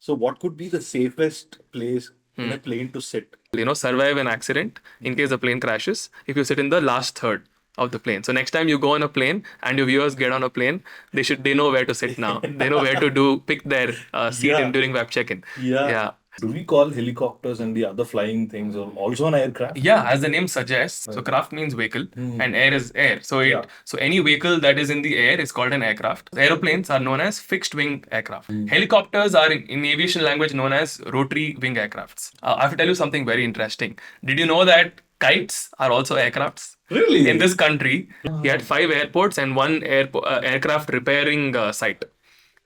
So what could be the safest place in a plane to sit? Survive an accident in case the plane crashes if you sit in the last third of the plane. So next time you go on a plane and your viewers get on a plane, they know where to sit now. They know where to pick their seat Yeah. during web check-in. Yeah. Do we call helicopters and the other flying things also an aircraft? Yeah, as the name suggests, so craft means vehicle and air is air. So any vehicle that is in the air is called an aircraft. Aeroplanes are known as fixed wing aircraft. Helicopters are in aviation language known as rotary wing aircrafts. I have to tell you something very interesting. Did you know that kites are also aircrafts? Really? In this country, he had 5 airports and 1 aircraft repairing site.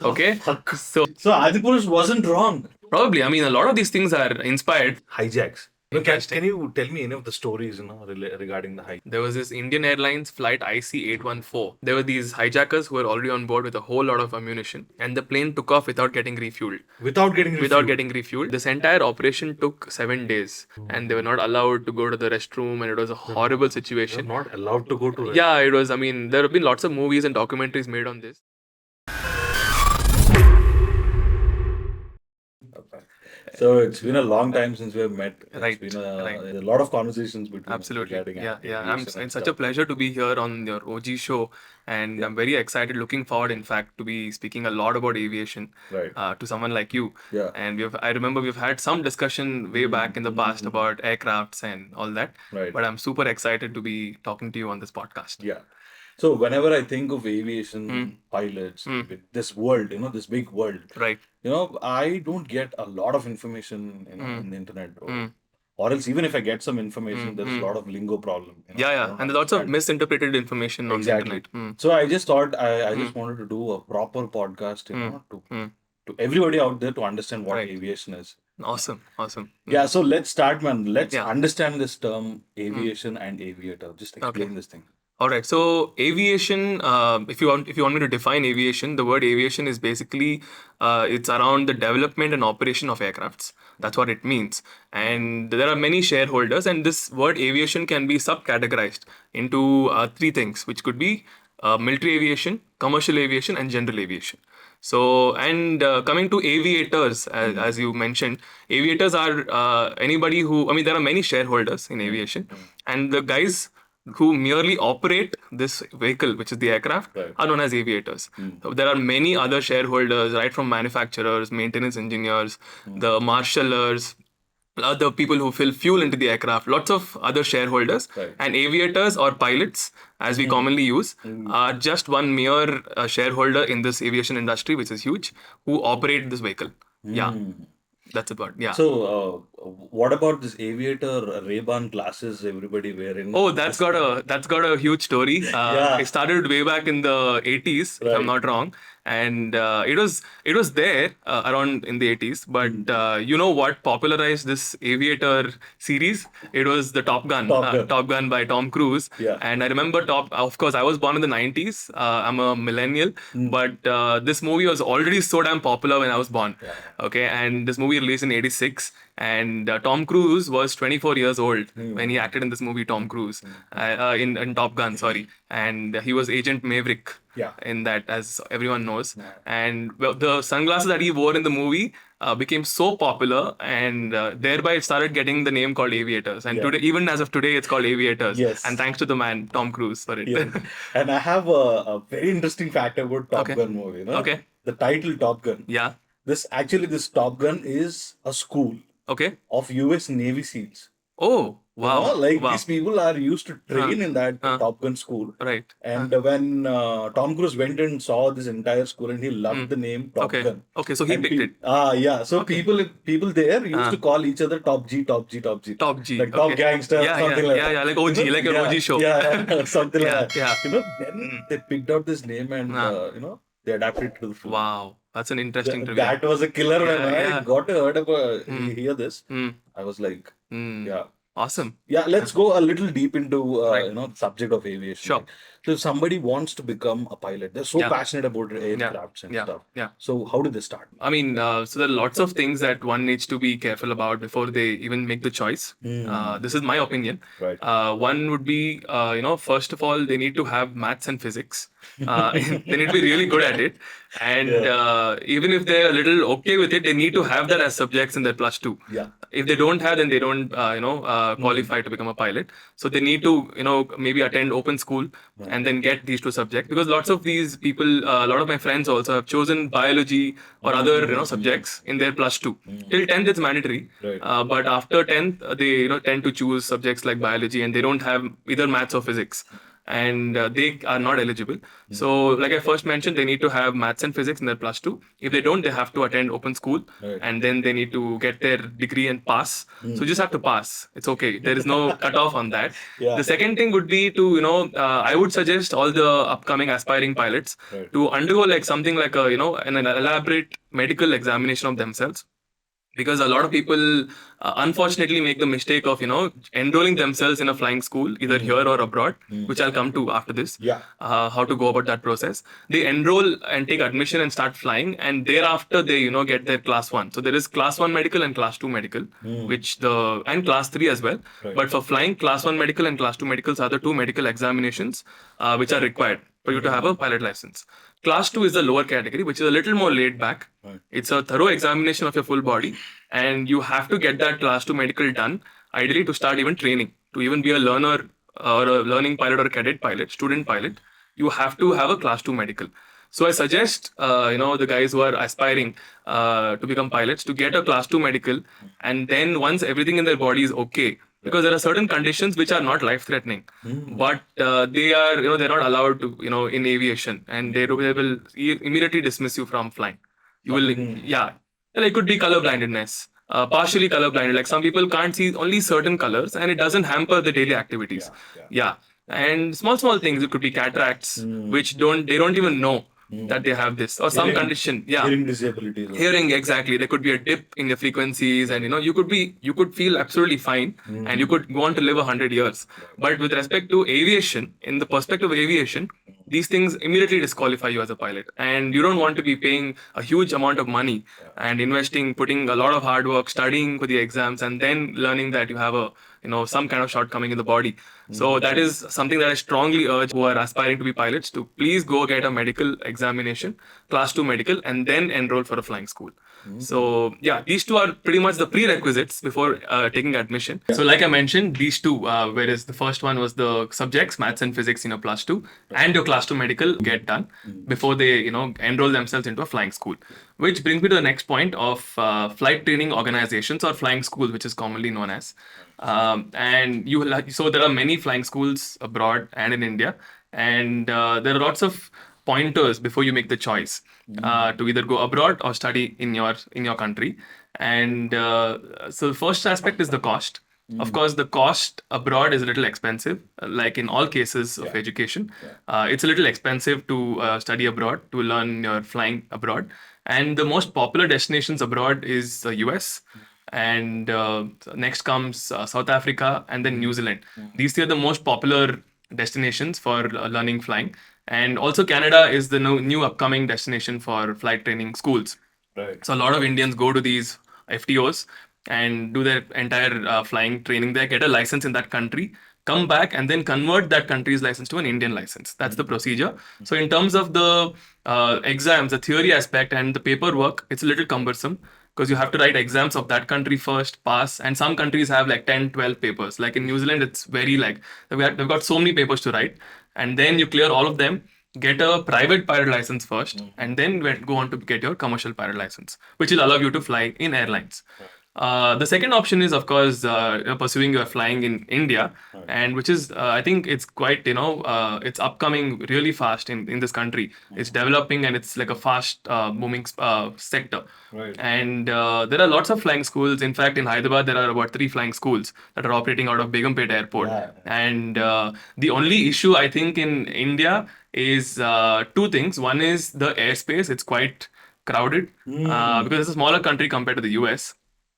Okay, so Adipurush wasn't wrong. probably, I mean, a lot of these things are inspired. Hijacks. Can you tell me any of the stories, regarding the hijack? There was this Indian Airlines flight IC814. There were these hijackers who were already on board with a whole lot of ammunition, and the plane took off without getting refueled. Without getting Refueled. This entire operation took 7 days, and they were not allowed to go to the restroom, and it was a horrible situation. Not allowed to go to Yeah, it was. I mean, there have been lots of movies and documentaries made on this. So it's been a long time since we have met. Right, It's been a right. lot of conversations between us Absolutely. regarding Yeah. aviation It's and such a stuff. pleasure to be here on your OG show, and I'm very excited, looking forward, in fact, to be speaking a lot about aviation Right. to someone like you. Yeah. And I remember we've had some discussion way back in the past about aircrafts and all that. Right. But I'm super excited to be talking to you on this podcast. Yeah. So whenever I think of aviation pilots with this world, this big world, Right. I don't get a lot of information in the internet, bro. Or else even if I get some information, there's a lot of lingo problem. I Yeah. don't And there's lots of understand. misinterpreted information on the Exactly. internet. So I just thought I just wanted to do a proper podcast, to everybody out there to understand what Right. aviation is. Awesome. Yeah, so let's start, man. Let's Yeah. understand this term aviation and aviator. Just explain this thing. All right. So aviation, if you want me to define aviation, the word aviation is basically it's around the development and operation of aircrafts. That's what it means. And there are many shareholders, and this word aviation can be subcategorized into 3 things, which could be military aviation, commercial aviation, and general aviation. So, and coming to aviators, as you mentioned, aviators are anybody who, I mean, there are many shareholders in aviation, and the guys who merely operate this vehicle, which is the aircraft, are known as aviators. So there are many other shareholders, right from manufacturers, maintenance engineers, the marshalers, the people who fill fuel into the aircraft, lots of other shareholders. Right. And aviators or pilots, as we commonly use, are just one mere shareholder in this aviation industry, which is huge, who operate this vehicle. Yeah, that's about, yeah. So, what about this aviator RAAVAN glasses everybody wearing? Oh, that's got a huge story. It started way back in the 80s, if I'm not wrong, and it was there around in the 80s. But you know what popularized this aviator series? It was the Top Gun. Top Gun by Tom Cruise. Yeah. And I remember of course, I was born in the 90s. I'm a millennial, but this movie was already so damn popular when I was born. Okay, and this movie released in 86. And Tom Cruise was 24 years old when he acted in this movie, Tom Cruise, in Top Gun, sorry. And he was Agent Maverick in that, as everyone knows. And the sunglasses that he wore in the movie became so popular, and thereby it started getting the name called aviators. And today, even as of today, it's called aviators. Yes. And thanks to the man, Tom Cruise, for it. Yeah. And I have a very interesting fact about Top Gun movie. Okay. The title Top Gun. Yeah. This Top Gun is a school Okay. of US Navy SEALs. Oh, wow. Wow. These people are used to train in that Top Gun school. Right. And when Tom Cruise went and saw this entire school, and he loved the name Top Gun. Okay, so he And picked it. Yeah. So people there used to call each other Top G, Top G, Top G. Top G. Like Top Gangster, something like that. Yeah, like OG, like an OG show. Yeah, something like that. Yeah. Then they picked out this name and, they adapted it to the film. Wow. That's an interesting trivia. That was a killer when I got to hear this. Mm. I was like, yeah. Awesome. Yeah, let's go a little deep into Right. the subject of aviation. Sure. Right? So if somebody wants to become a pilot, they're so Yeah. passionate about Yeah. aircrafts and Yeah. stuff. Yeah. So how did they start? I mean, so there are lots of things that one needs to be careful about before they even make the choice. This is my opinion. Right. One would be, first of all, they need to have maths and physics. They need to be really good at it. And even if they're a little okay with it, they need to have that as subjects in their +2. Yeah. If they don't have, then they don't, qualify to become a pilot. So they need to, maybe attend open school and then get these two subjects. Because lots of these people, a lot of my friends also have chosen biology or other, subjects in their +2. Till 10th, it's mandatory. Right. But after 10th, they, tend to choose subjects like biology, and they don't have either maths or physics, and they are not eligible. So, like I first mentioned, they need to have maths and physics in their +2. If they don't, they have to attend open school, Right. and then they need to get their degree and pass. So, you just have to pass. It's okay. There is no cutoff on that. Yeah. The second thing would be to, I would suggest all the upcoming aspiring pilots Right. to undergo like something like a, an elaborate medical examination of themselves. Because a lot of people unfortunately make the mistake of enrolling themselves in a flying school either here or abroad, which I'll come to after this. Yeah. How to go about that process. They enroll and take admission and start flying, and thereafter they get their class 1. So there is class 1 medical and class 2 medical, and class 3 as well. Right. But for flying, class 1 medical and class 2 medicals are the two medical examinations which are required for you to have a pilot license. Class 2 is the lower category, which is a little more laid back. Right. It's a thorough examination of your full body, and you have to get that class 2 medical done, ideally to start even training, to even be a learner or a learning pilot or a cadet pilot, student pilot. You have to have a class 2 medical. So I suggest, the guys who are aspiring to become pilots to get a class 2 medical, and then once everything in their body is okay, because there are certain conditions which are not life threatening, but they are, they're not allowed to, in aviation, and they will immediately dismiss you from flying. You will, yeah. Well, it could be color blindness, partially color blinded. Like some people can't see only certain colors, and it doesn't hamper the daily activities. Yeah. And small things. It could be cataracts, which they don't even know that they have this, or some condition. Yeah. Hearing disabilities. Hearing, exactly. There could be a dip in the frequencies, and you could feel absolutely fine, and you could go on to live 100 years. But with respect to aviation, in the perspective of aviation, these things immediately disqualify you as a pilot, and you don't want to be paying a huge amount of money and investing, putting a lot of hard work, studying for the exams, and then learning that you have a some kind of shortcoming in the body. So that is something that I strongly urge who are aspiring to be pilots to please go get a medical examination, class 2 medical, and then enroll for a flying school. So yeah, these two are pretty much the prerequisites before taking admission. So like I mentioned, these two, whereas the first one was the subjects, maths and physics in your +2, and your class 2 medical get done before they enroll themselves into a flying school. Which brings me to the next point of flight training organizations, or flying schools, which is commonly known as. So there are many flying schools abroad and in India, and there are lots of pointers before you make the choice to either go abroad or study in your country. And so the first aspect is the cost. Of course, the cost abroad is a little expensive, like in all cases of education. It's a little expensive to study abroad, to learn your flying abroad. And the most popular destinations abroad is the US. And next comes South Africa, and then New Zealand. These three are the most popular destinations for learning flying. And also Canada is the new upcoming destination for flight training schools. Right. So a lot of Indians go to these FTOs and do their entire flying training there, get a license in that country, come back, and then convert that country's license to an Indian license. That's the procedure. So in terms of the exams, the theory aspect and the paperwork, it's a little cumbersome, because you have to write exams of that country first, pass, and some countries have like 10, 12 papers. Like in New Zealand, it's very like, they've got so many papers to write, and then you clear all of them, get a private pilot license first, and then go on to get your commercial pilot license, which will allow you to fly in airlines. The second option is, of course, pursuing your flying in India, and which is, I think it's quite, it's upcoming really fast in this country. It's developing, and it's like a fast booming sector. Right. And there are lots of flying schools. In fact, in Hyderabad, there are about 3 flying schools that are operating out of Begumpet Airport. Yeah. And the only issue, I think, in India is 2 things. One is the airspace. It's quite crowded because it's a smaller country compared to the US.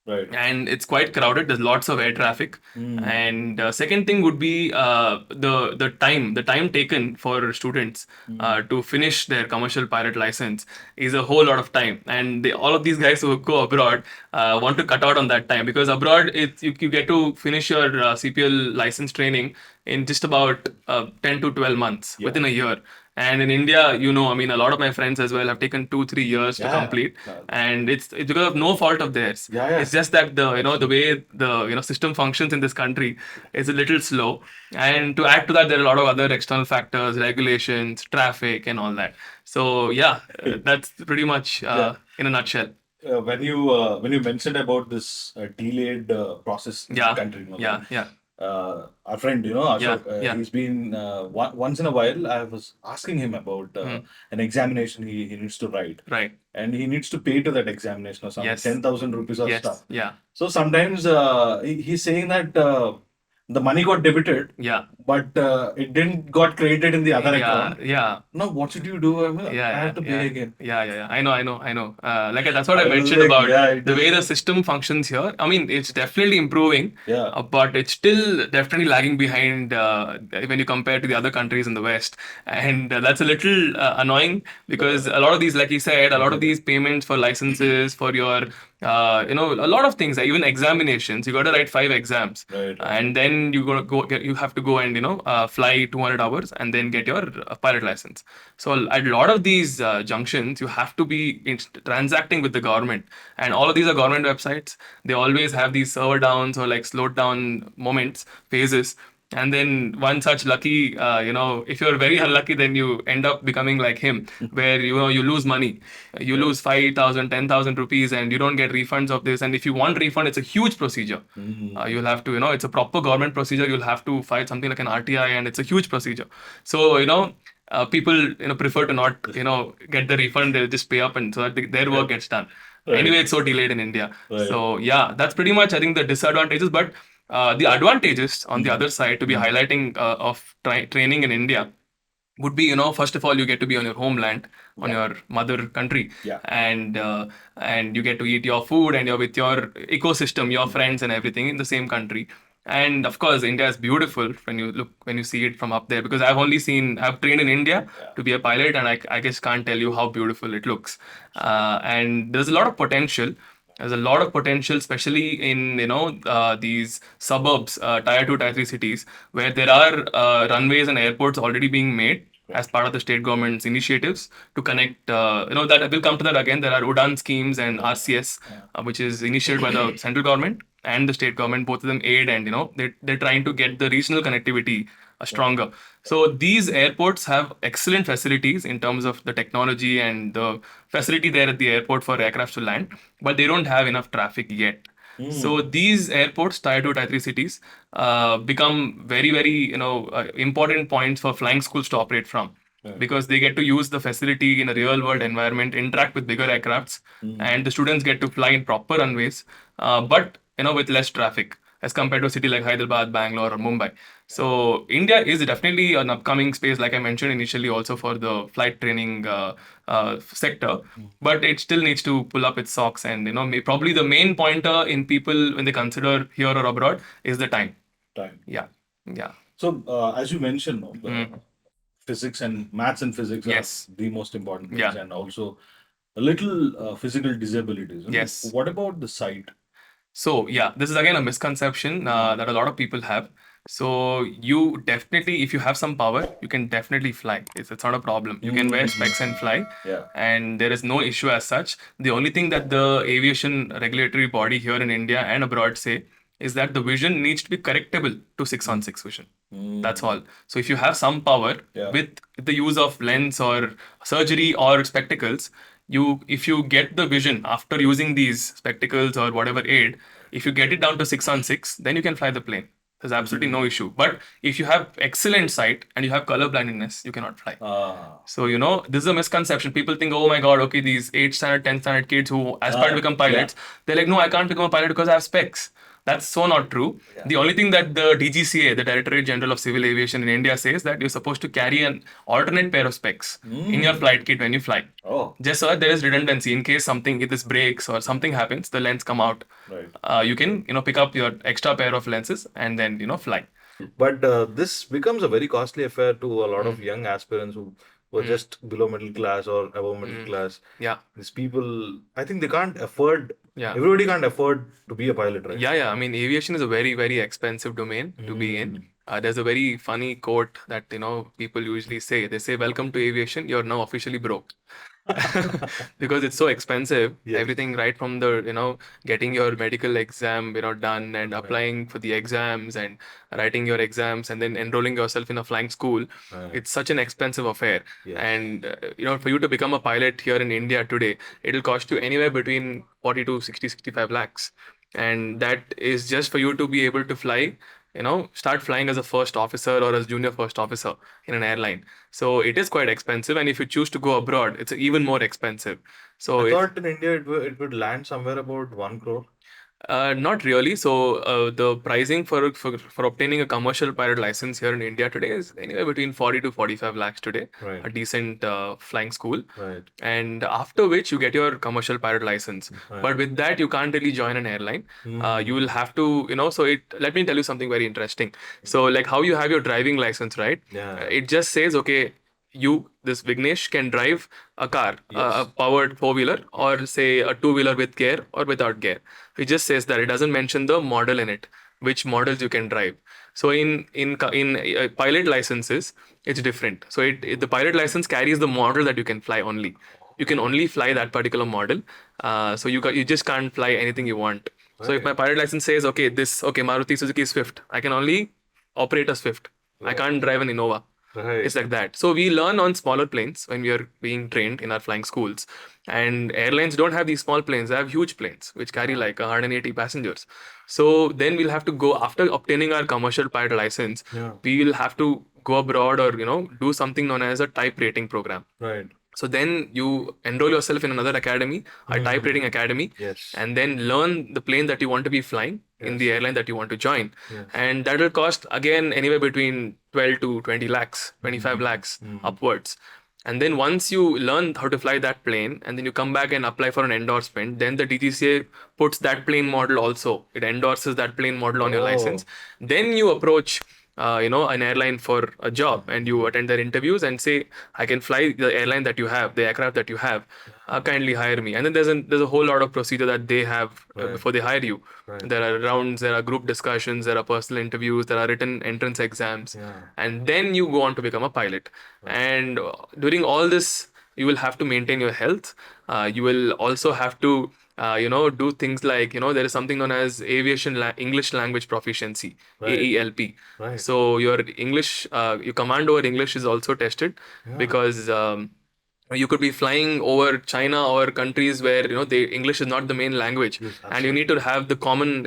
Right. And it's quite crowded. There's lots of air traffic. Mm. And second thing would be the time taken for students to finish their commercial pilot license is a whole lot of time. And all of these guys who go abroad want to cut out on that time, because abroad you get to finish your CPL license training in just about 10 to 12 months, Yeah. within a year. And in India, I mean, a lot of my friends as well have taken 2-3 years to Yeah. complete, and it's because of no fault of theirs. Yeah. It's just that the way the system functions in this country is a little slow, and to add to that, there are a lot of other external factors, regulations, traffic, and all that. So yeah, that's pretty much Yeah. in a nutshell. When you mentioned about this delayed process in the Yeah, country, yeah. our friend, Ashok, Yeah. he's been once in a while. I was asking him about an examination he needs to write, Right. and he needs to pay to that examination or some Yes. 10,000 rupees or Yes. stuff. Yeah. So sometimes he's saying that the money got debited, Yeah. but it didn't got credited in the other account. Yeah. Now what should you do? I mean, I have to pay again. Yeah. I know. Like that's what I I was mentioned like, about yeah, it the is. way the system functions here. I mean, it's definitely improving, Yeah. but it's still definitely lagging behind when you compare to the other countries in the West, and that's a little annoying, because a lot of these, like you said, a lot of these payments for licenses, for your a lot of things, even examinations, you got to write 5 exams, Right. and then you have to go and fly 200 hours and then get your pilot license. So at a lot of these junctions, you have to be transacting with the government, and all of these are government websites. They always have these server downs or like slowed down moments, phases. And then one such lucky, if you're very unlucky, then you end up becoming like him, where you lose money, you lose 5,000, 10,000 rupees, and you don't get refunds of this. And if you want refund, it's a huge procedure. You'll have to, it's a proper government procedure. You'll have to file something like an RTI, and it's a huge procedure. So people prefer to not get the refund. They'll just pay up, and so that their work gets done. Right. Anyway, it's so delayed in India. Right. So yeah, that's pretty much, I think, the disadvantages. But the advantages on the other side to be highlighting of training in India would be, first of all, you get to be on your homeland, on your mother country, Yeah. and you get to eat your food, and you're with your ecosystem, your friends, and everything in the same country. And of course, India is beautiful when you see it from up there, because I've trained in India to be a pilot, and I just can't tell you how beautiful it looks. And there's a lot of potential. There's a lot of potential, especially in these suburbs, tier 2, tier 3 cities, where there are runways and airports already being made as part of the state government's initiatives to connect. That we'll come to that again. There are UDAN schemes and RCS, which is initiated by the central government and the state government. Both of them aid, and they're trying to get the regional connectivity stronger. So these airports have excellent facilities in terms of the technology and the facility there at the airport for aircraft to land, but they don't have enough traffic yet. So these airports, tier 2, tier 3 cities, become very, very important points for flying schools to operate from, because they get to use the facility in a real world environment, interact with bigger aircrafts, and the students get to fly in proper runways, but with less traffic as compared to a city like Hyderabad, Bangalore, or Mumbai. So India is definitely an upcoming space, like I mentioned initially, also for the flight training sector, but it still needs to pull up its socks. And probably the main pointer in people when they consider here or abroad is the time. Time. Yeah. So as you mentioned, physics and maths and physics Yes. are the most important things, Yeah. and also a little physical disabilities. Yes. What about the sight? So yeah, this is again a misconception that a lot of people have. So you definitely, if you have some power, you can definitely fly. It's not a problem. You can wear specs and fly, Yeah. and there is no issue as such. The only thing that the aviation regulatory body here in India and abroad say is that the vision needs to be correctable to 6 on 6 vision. That's all. So if you have some power with the use of lens or surgery or spectacles, if you get the vision after using these spectacles or whatever aid, if you get it down to 6 on 6, then you can fly the plane. There's absolutely no issue. But if you have excellent sight and you have color blindness, you cannot fly. So, this is a misconception. People think, oh my God, okay, these 8th standard, 10th standard kids who aspire to become pilots, they're like, no, I can't become a pilot because I have specs. That's so not true. Yeah. The only thing that the DGCA, the Directorate General of Civil Aviation in India, says that you're supposed to carry an alternate pair of specs in your flight kit when you fly. Oh. just so that there is redundancy in case something, if this breaks or something happens, the lens come out. Right. You can, pick up your extra pair of lenses and then, fly. But this becomes a very costly affair to a lot of young aspirants who were just below middle class or above middle class. Yeah. These people, I think they can't afford, Yeah. everybody can't afford to be a pilot, right? Yeah, yeah. I mean, aviation is a very, very expensive domain to be in. There's a very funny quote that, people usually say. They say, "Welcome to aviation. You're now officially broke." Because it's so expensive. Yes. Everything right from the, getting your medical exam, done and applying for the exams and writing your exams and then enrolling yourself in a flying school. Right. It's such an expensive affair. Yes. And, for you to become a pilot here in India today, it'll cost you anywhere between 40 to 60, 65 lakhs. And that is just for you to be able to fly, start flying as a first officer or as junior first officer in an airline. So it is quite expensive. And if you choose to go abroad, it's even more expensive. So I thought in India it would land somewhere about 1 crore. not really. So the pricing for obtaining a commercial pilot license here in India today is anywhere between 40 to 45 lakhs today. Right. A decent flying school. Right. And after which you get your commercial pilot license. Right. But with that, you can't really join an airline. You will have to, so let me tell you something very interesting. So like how you have your driving license, right? Yeah. It just says, okay, this Vignesh can drive a car, Yes. a powered four-wheeler, or say a two-wheeler with gear or without gear. It just says that. It doesn't mention the model in it, which models you can drive. So in pilot licenses, it's different. So the pilot license carries the model that you can fly only. You can only fly that particular model. So you just can't fly anything you want. So if my pilot license says, okay, Maruti Suzuki Swift, I can only operate a Swift. I can't drive an Innova. Right. It's like that. So we learn on smaller planes when we are being trained in our flying schools. And airlines don't have these small planes. They have huge planes which carry like 180 passengers. So then we'll have to go after obtaining our commercial pilot license. Yeah. We will have to go abroad or do something known as a type rating program. Right. So then you enroll yourself in another academy, a type rating academy, Yes. and then learn the plane that you want to be flying in the airline that you want to join. Yes. And that will cost again anywhere between 12 to 20 lakhs, 25 lakhs upwards. And then once you learn how to fly that plane and then you come back and apply for an endorsement, then the DGCA puts that plane model also. It endorses that plane model on your license. Then you approach an airline for a job and you attend their interviews and say, I can fly the airline that you have, the aircraft that you have, kindly hire me. And then there's a whole lot of procedure that they have before they hire you. Right. There are rounds, there are group discussions, there are personal interviews, there are written entrance exams. Yeah. And then you go on to become a pilot. And during all this, you will have to maintain your health. You will also have to do things like, there is something known as English language proficiency, Right. AELP. Right. So your English, your command over English is also tested because you could be flying over China or countries where the English is not the main language, and you need to have the common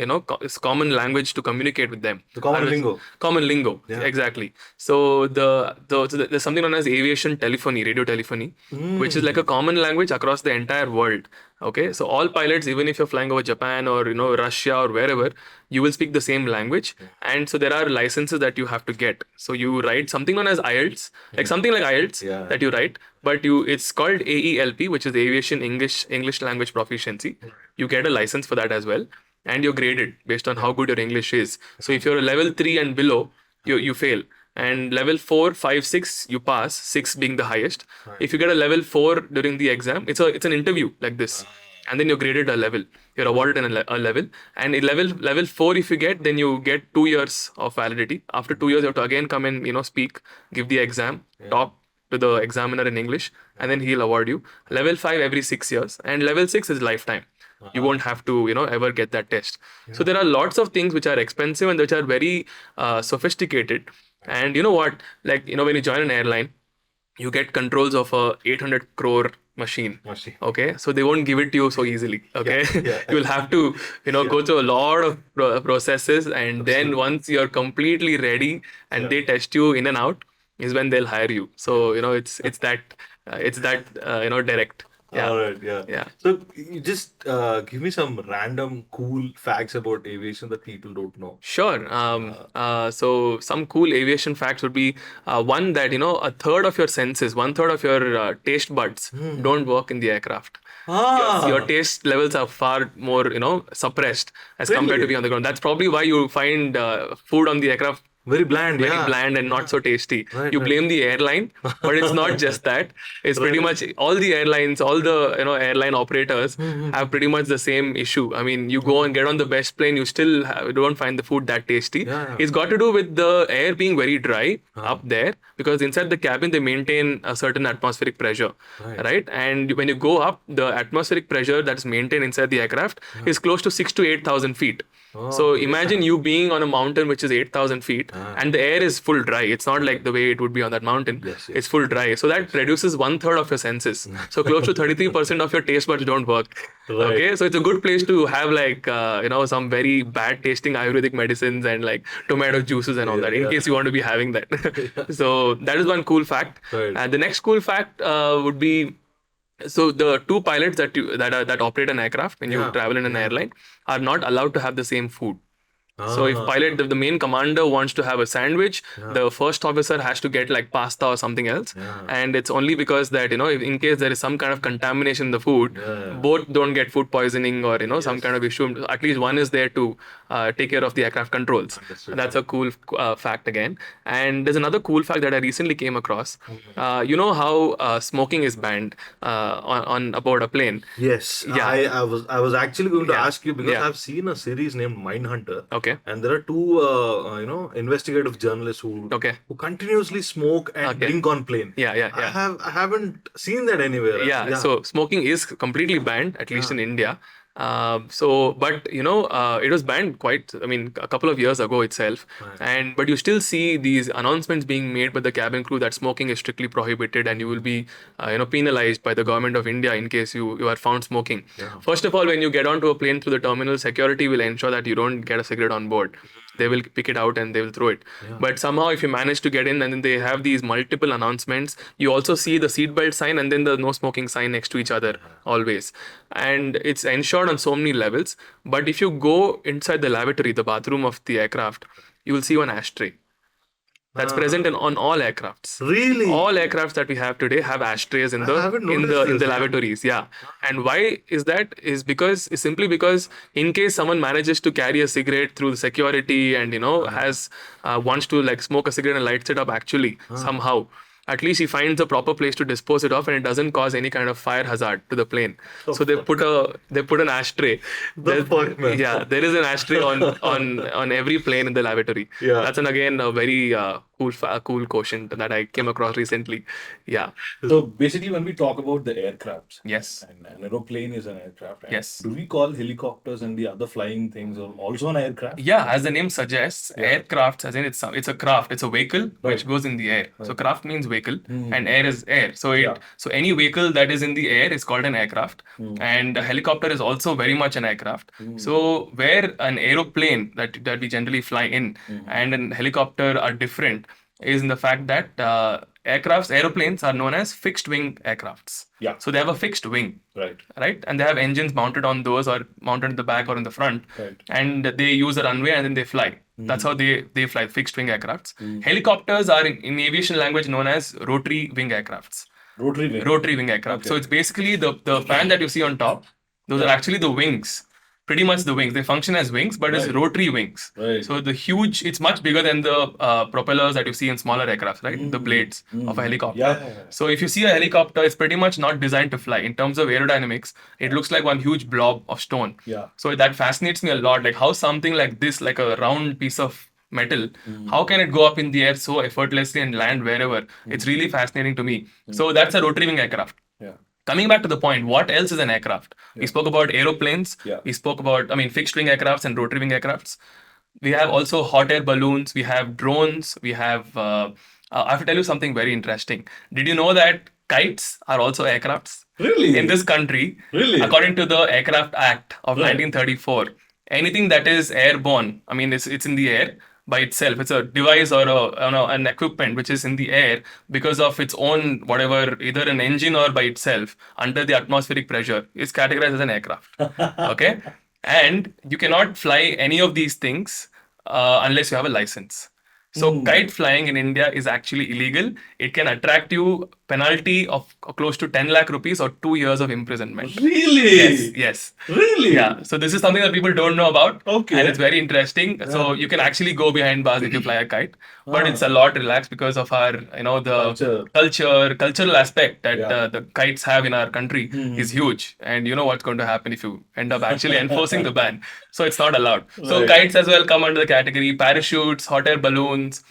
common language to communicate with them. The common lingo. Common lingo, exactly. So so there's something known as aviation telephony, radio telephony, which is like a common language across the entire world. Okay, so all pilots, even if you're flying over Japan or Russia or wherever, you will speak the same language, and so there are licenses that you have to get. So you write something known as IELTS, like something like IELTS that you write, but it's called AELP, which is the Aviation English Language Proficiency. You get a license for that as well, and you're graded based on how good your English is. So if you're a level 3 and below, you fail. And level 4, 5, 6, you pass, 6 being the highest. If you get a level 4 during the exam, it's an interview like this. And then you're graded a level. You're awarded a level. And in level 4, if you get, then you get 2 years of validity. After 2 years, you have to again come and speak, give the exam, talk to the examiner in English, and then he'll award you. Level 5 every 6 years. And level 6 is lifetime. You won't have to, ever get that test. So there are lots of things which are expensive and which are very sophisticated. And you know what? Like, when you join an airline, you get controls of a 800 crore machine. Okay. So they won't give it to you so easily. Okay. You will have to, go through a lot of processes. And then once you're completely ready and they test you in and out is when they'll hire you. So, it's that direct. Yeah. All right, yeah. Yeah. So you just give me some random cool facts about aviation that people don't know. Sure. So some cool aviation facts would be one that a third of your senses, one third of your taste buds don't work in the aircraft. Your taste levels are far more suppressed as compared to Really? be on the ground. That's probably why you find food on the aircraft Very bland, very yeah. bland and not so tasty. Right, You right. blame the airline, but it's not just that. It's pretty much all the airlines, all the airline operators have pretty much the same issue. I mean, you go and get on the best plane, you still don't find the food that tasty. Yeah. It's got to do with the air being very dry up there, because inside the cabin they maintain a certain atmospheric pressure, right? And when you go up, the atmospheric pressure that's maintained inside the aircraft is close to 6 to 8,000 feet. So imagine you being on a mountain which is 8,000 feet and the air is full dry. It's not like the way it would be on that mountain. Yes. It's full dry. So that reduces one third of your senses. So close to 33% of your taste buds don't work. Right. Okay. So it's a good place to have like, some very bad tasting Ayurvedic medicines and like tomato juices and all that in case you want to be having that. So that is one cool fact. Right. And the next cool fact would be, so the two pilots that operate an aircraft when you travel in an airline are not allowed to have the same food. So if the main commander wants to have a sandwich, the first officer has to get like pasta or something else. And it's only because that, if in case there is some kind of contamination in the food, both don't get food poisoning or, some kind of issue. At least one is there to take care of the aircraft controls. That's a cool fact again. And there's another cool fact that I recently came across. You know how smoking is banned on aboard a plane? Yes. Yeah. I was actually going to ask you because Yeah. I've seen a series named Mindhunter. Okay. And there are two, investigative journalists who continuously smoke and drink on plane. Yeah. I haven't seen that anywhere. Yeah. So smoking is completely banned, at least in India. But it was banned a couple of years ago itself. But you still see these announcements being made by the cabin crew that smoking is strictly prohibited and you will be, penalized by the government of India in case you are found smoking. First of all, when you get onto a plane through the terminal, security will ensure that you don't get a cigarette on board. They will pick it out and they will throw it. But somehow, if you manage to get in and then they have these multiple announcements, you also see the seatbelt sign and then the no smoking sign next to each other always. And it's ensured on so many levels. But if you go inside the lavatory, the bathroom of the aircraft, you will see one ashtray. That's present on all aircrafts. Really? All aircrafts that we have today have ashtrays in the lavatories. Yeah. And why is that? Is simply because in case someone manages to carry a cigarette through the security and wants to like smoke a cigarette and lights it up somehow. At least he finds a proper place to dispose it off and it doesn't cause any kind of fire hazard to the plane. So they put an ashtray. There is an ashtray on every plane in the lavatory. Yeah. That's again a very cool quotient that I came across recently. Yeah. So basically, when we talk about the aircrafts, Yes. and an aeroplane is an aircraft. And Yes. Do we call helicopters and the other flying things also an aircraft? Yeah, as the name suggests, aircraft, as in it's a craft, it's a vehicle which goes in the air. So craft means vehicle, and air is air. So so any vehicle that is in the air is called an aircraft, and a helicopter is also very much an aircraft. So where an aeroplane that we generally fly in and an helicopter are different is in the fact that aeroplanes are known as fixed wing aircrafts. Yeah. So they have a fixed wing. Right. And they have engines mounted on those or mounted in the back or in the front. Right. And they use a runway and then they fly. That's how they fly, fixed wing aircrafts. Helicopters are in aviation language known as rotary wing aircrafts. Rotary wing aircraft. Okay. So it's basically the fan that you see on top. Those are actually the wings. Pretty much the wings. They function as wings, but it's rotary wings. Right. So it's much bigger than the propellers that you see in smaller aircrafts, right? The blades of a helicopter. Yeah. So if you see a helicopter, it's pretty much not designed to fly. In terms of aerodynamics, it looks like one huge blob of stone. Yeah. So that fascinates me a lot. Like how something like this, like a round piece of metal, how can it go up in the air so effortlessly and land wherever? It's really fascinating to me. So that's a rotary wing aircraft. Yeah. Coming back to the point, what else is an aircraft? We spoke about aeroplanes. Yeah. We spoke about, fixed wing aircrafts and rotary wing aircrafts. We have also hot air balloons. We have drones. We have, I have to tell you something very interesting. Did you know that kites are also aircrafts? Really? In this country, Really? according to the Aircraft Act of 1934, anything that is airborne, it's in the air, by itself. It's a device or an equipment which is in the air because of its own whatever, either an engine or by itself under the atmospheric pressure, is categorized as an aircraft. Okay, and you cannot fly any of these things unless you have a license. So kite flying in India is actually illegal. It can attract you penalty of close to 10 lakh rupees or 2 years of imprisonment. Really? Yes, yes. Really? Yeah. So this is something that people don't know about. Okay. And it's very interesting. So you can actually go behind bars if you fly a kite. But it's a lot relaxed because of our, the cultural aspect that the kites have in our country is huge. And you know what's going to happen if you end up actually enforcing the ban. So it's not allowed. So kites as well come under the category. Parachutes, hot air balloons,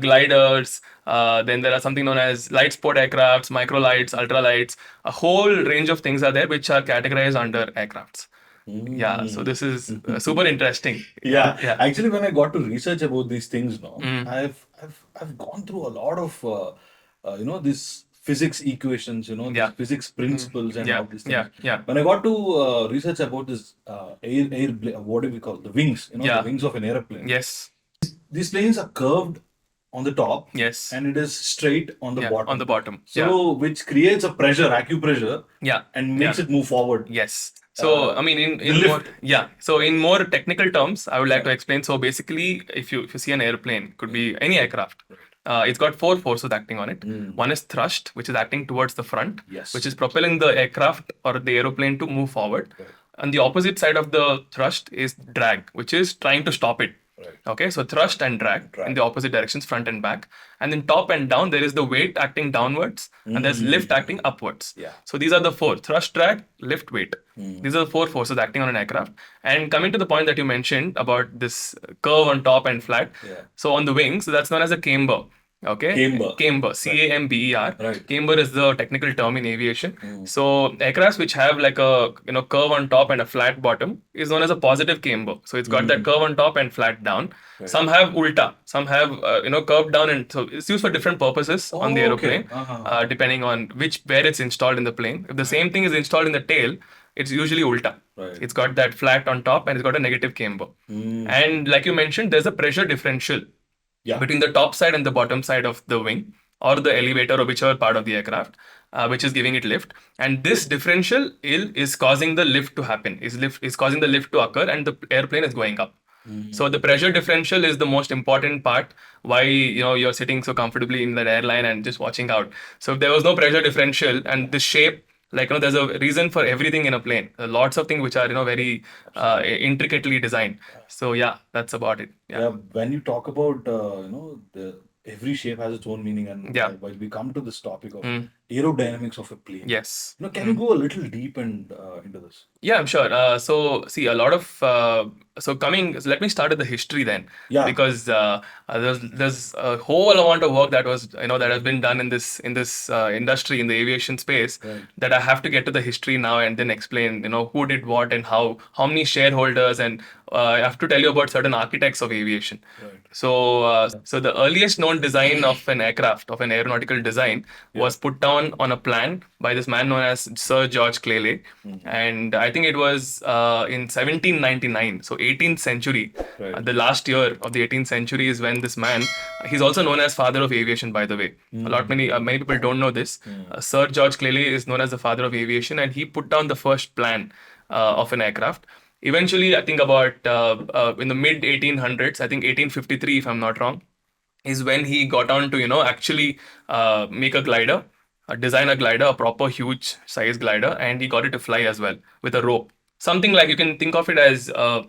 gliders. Then there are something known as light sport aircrafts, microlights, ultralights. A whole range of things are there which are categorized under aircrafts. Yeah, so this is super interesting. Yeah. Yeah. Actually, when I got to research about these things now, I've gone through a lot of these physics equations, these physics principles and all these things. Yeah. When I got to research about this what do we call it? The wings, the wings of an aeroplane. Yes. These planes are curved on the top. Yes. And it is straight on the bottom. On the bottom. So which creates a pressure, acupressure. Yeah. And makes it move forward. Yes. So I mean, in more technical terms, I would like to explain. So basically, if you see an airplane, it could be any aircraft. It's got four forces acting on it. One is thrust, which is acting towards the front, which is propelling the aircraft or the aeroplane to move forward. And the opposite side of the thrust is drag, which is trying to stop it. Okay, so thrust and drag in the opposite directions, front and back. And then top and down, there is the weight acting downwards and there's lift acting upwards. So these are the four: thrust, drag, lift, weight. These are the four forces acting on an aircraft. And coming to the point that you mentioned about this curve on top and flat. So on the wings, that's known as a camber. Okay. Camber. C-A-M-B-E-R. Right. Camber is the technical term in aviation. So aircrafts which have like a curve on top and a flat bottom is known as a positive camber. So it's got that curve on top and flat down. Some have ulta. Some have curved down, and so it's used for different purposes on the aeroplane, depending on where it's installed in the plane. If the same thing is installed in the tail, it's usually ulta. It's got that flat on top and it's got a negative camber. And like you mentioned, there's a pressure differential between the top side and the bottom side of the wing or the elevator or whichever part of the aircraft, which is giving it lift. And this differential is causing the lift to happen, is causing the lift to occur, and the airplane is going up. So the pressure differential is the most important part why you're sitting so comfortably in that airline and just watching out. So if there was no pressure differential and the shape, there's a reason for everything in a plane. There are lots of things which are very intricately designed. So yeah, that's about it. Yeah, when you talk about every shape has its own meaning, and while we come to this topic of aerodynamics of a plane. Yes. Can you go a little deep and into this? Yeah, I'm sure. So see, a lot of let me start with the history then. Yeah. Because there's a whole amount of work that was that has been done in this industry, in the aviation space, that I have to get to the history now and then explain who did what and how many shareholders, and I have to tell you about certain architects of aviation. So the earliest known design of an aircraft, of an aeronautical design, was put down on a plan by this man known as Sir George Cleley, and I think it was in 1799, so 18th century. The last year of the 18th century is when this man, he's also known as father of aviation, by the way. Many people don't know this. Sir George Cleley is known as the father of aviation, and he put down the first plan of an aircraft. Eventually, I think about in the mid 1800s, I think 1853, if I'm not wrong, is when he got on to actually make a glider, design a glider, a proper huge size glider, and he got it to fly as well with a rope. Something like you can think of it as a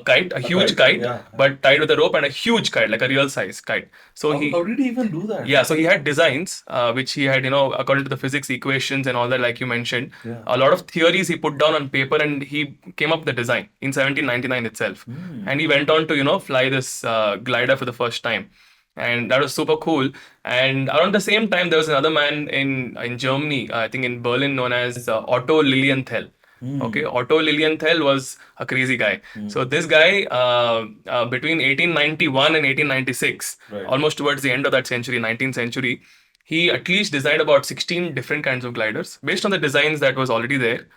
kite, a huge kite, but tied with a rope, and a huge kite, like a real size kite. So how did he even do that? Yeah, so he had designs which he had, according to the physics equations and all that, like you mentioned. A lot of theories he put down on paper, and he came up with the design in 1799 itself. And he went on to, fly this glider for the first time. And that was super cool. And around the same time, there was another man in Germany, I think in Berlin, known as Otto Lilienthal. Okay, Otto Lilienthal was a crazy guy. So this guy, between 1891 and 1896, almost towards the end of that century, 19th century, he at least designed about 16 different kinds of gliders based on the designs that was already there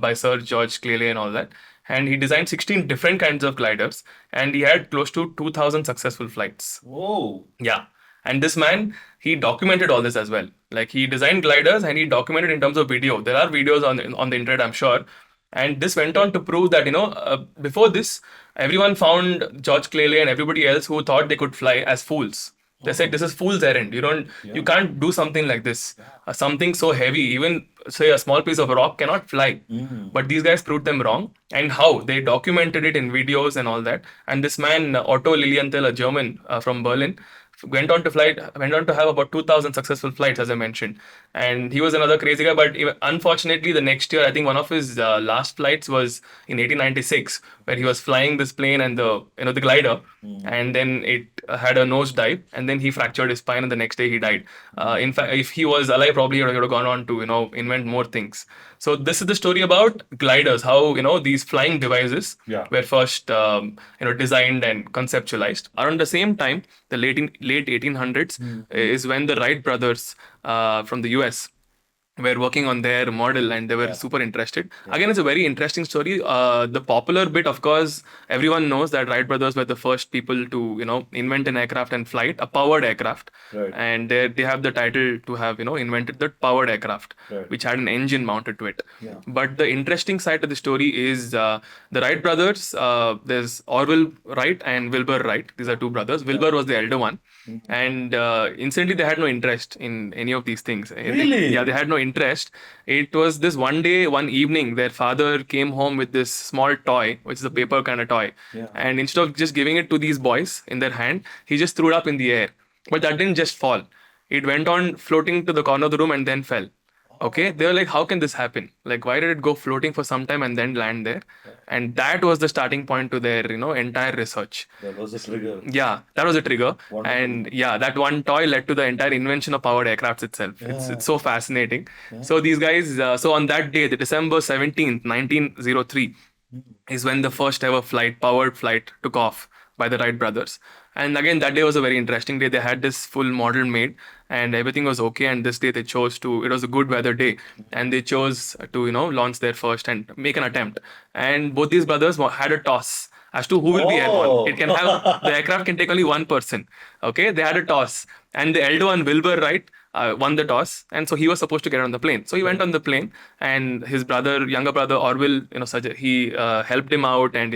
by Sir George Cleley and all that. and he designed 16 different kinds of gliders, and he had close to 2,000 successful flights. Whoa. Yeah. And this man, he documented all this as well. Like he designed gliders and he documented in terms of video. There are videos on the internet, I'm sure. And this went on to prove that, before this, everyone found George Cleary and everybody else who thought they could fly as fools. They said this is fool's errand. You can't do something like this. Something so heavy, even say a small piece of rock cannot fly. But these guys proved them wrong. And how? They documented it in videos and all that. And this man, Otto Lilienthal, a German from Berlin, went on to have about 2,000 successful flights, as I mentioned. And he was another crazy guy. But unfortunately, the next year, I think one of his last flights was in 1896, where he was flying this plane and the glider, and then it had a nosedive, and then he fractured his spine, and the next day he died. In fact, if he was alive, probably he would have gone on to invent more things. So this is the story about gliders, how these flying devices were first designed and conceptualized. Around the same time, the late 1800s is when the Wright brothers from the US were working on their model, and they were super interested. Again, it's a very interesting story. The popular bit, of course, everyone knows that Wright brothers were the first people to invent an aircraft and fly it, a powered aircraft. Right. And they have the title to have invented the powered aircraft, Right. which had an engine mounted to it. Yeah. But the interesting side of the story is the Wright brothers. There's Orville Wright and Wilbur Wright. These are two brothers. Wilbur was the elder one. And incidentally, they had no interest in any of these things. Really? Yeah, they had no interest. It was this one day, one evening, their father came home with this small toy, which is a paper kind of toy. Yeah. And instead of just giving it to these boys in their hand, he just threw it up in the air. But that didn't just fall. It went on floating to the corner of the room and then fell. Okay, they were like, how can this happen? Like, why did it go floating for some time and then land there? And that was the starting point to their, entire research. That was the trigger. Yeah, that was a trigger. Wonderful. And yeah, that one toy led to the entire invention of powered aircrafts itself. It's so fascinating. So these guys, so on that day, the December 17th, 1903, is when the first ever powered flight took off by the Wright brothers. And again, that day was a very interesting day. They had this full model made and everything was okay. And this day they chose it was a good weather day. And they chose to, launch their first and make an attempt. And both these brothers had a toss as to who will be airborne. It can have, the aircraft can take only one person. Okay, they had a toss. And the elder one, Wilbur Wright, won the toss, and so he was supposed to get on the plane. So he went on the plane, and his younger brother Orville, he helped him out, and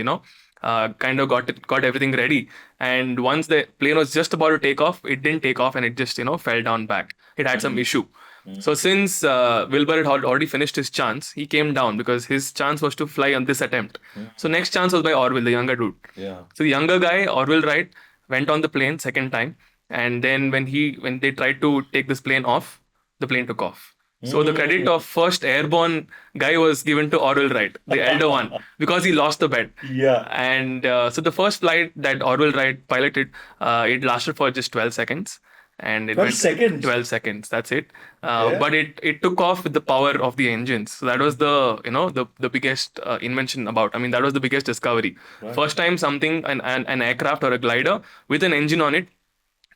kind of got everything ready. And once the plane was just about to take off, it didn't take off, and it just fell down back. It had some issue. So since Wilbur had already finished his chance, he came down because his chance was to fly on this attempt. So next chance was by Orville, the younger dude. Yeah. So the younger guy, Orville Wright, went on the plane second time. And then when they tried to take this plane off, the plane took off. So the credit of first airborne guy was given to Orville Wright, the elder one, because he lost the bet. Yeah. And so the first flight that Orville Wright piloted, it lasted for just 12 seconds. And it 12 went seconds? 12 seconds, that's it. But it took off with the power of the engines. So that was the biggest invention about. I mean, that was the biggest discovery. Right. First time something, an aircraft or a glider with an engine on it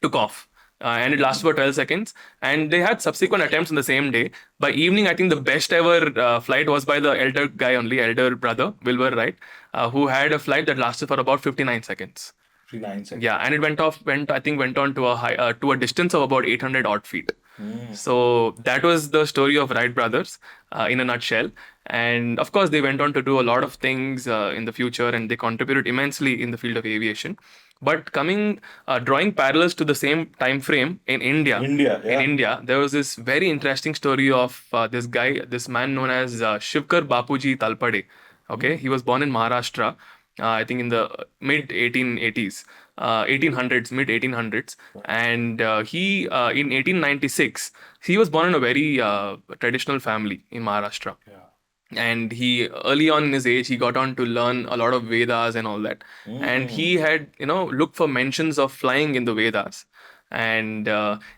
took off. And it lasted for 12 seconds. And they had subsequent attempts on the same day. By evening, I think the best ever flight was by the elder guy only, elder brother, Wilbur Wright, who had a flight that lasted for about 59 seconds. 59 seconds. Yeah, and it went on to a distance of about 800 odd feet. So that was the story of Wright brothers in a nutshell. And of course, they went on to do a lot of things in the future, and they contributed immensely in the field of aviation. But drawing parallels to the same time frame in India. In India, there was this very interesting story of this man known as Shivkar Bapuji Talpade. Okay, he was born in Maharashtra. I think in the mid 1880s, 1800s, mid 1800s, and he in 1896 he was born in a very traditional family in Maharashtra. Yeah. And he early on in his age he got on to learn a lot of Vedas and all that, and he had looked for mentions of flying in the Vedas. And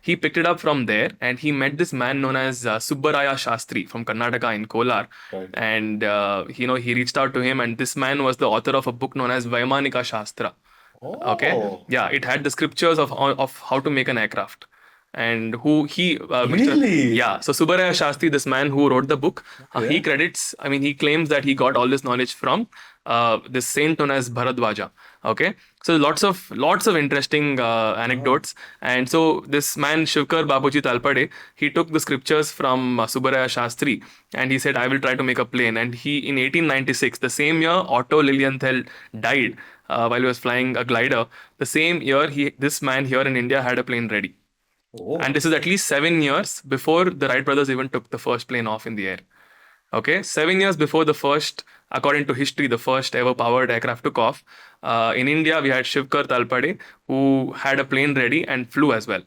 he picked it up from there, and he met this man known as Subbaraya Shastri from Karnataka in Kolar. Right. And he reached out to him, and this man was the author of a book known as Vaimanika Shastra. Oh. Okay, yeah, it had the scriptures of how to make an aircraft. and who he Really? yeah. So Subbaraya Shastri, this man who wrote the book, he Okay. credits. I mean, he claims that he got all this knowledge from this saint known as Bharadwaja. Okay, so lots of interesting anecdotes. And so this man Shivkar Babuji Talpade, he took the scriptures from Subbaraya Shastri, and he said, I will try to make a plane. And he, in 1896, the same year Otto Lilienthal died while he was flying a glider. The same year, this man here in India had a plane ready. Oh. And this is at least 7 years before the Wright brothers even took the first plane off in the air. Okay, 7 years before the first, according to history, the first ever powered aircraft took off. In India, we had Shivkar Talpade, who had a plane ready and flew as well.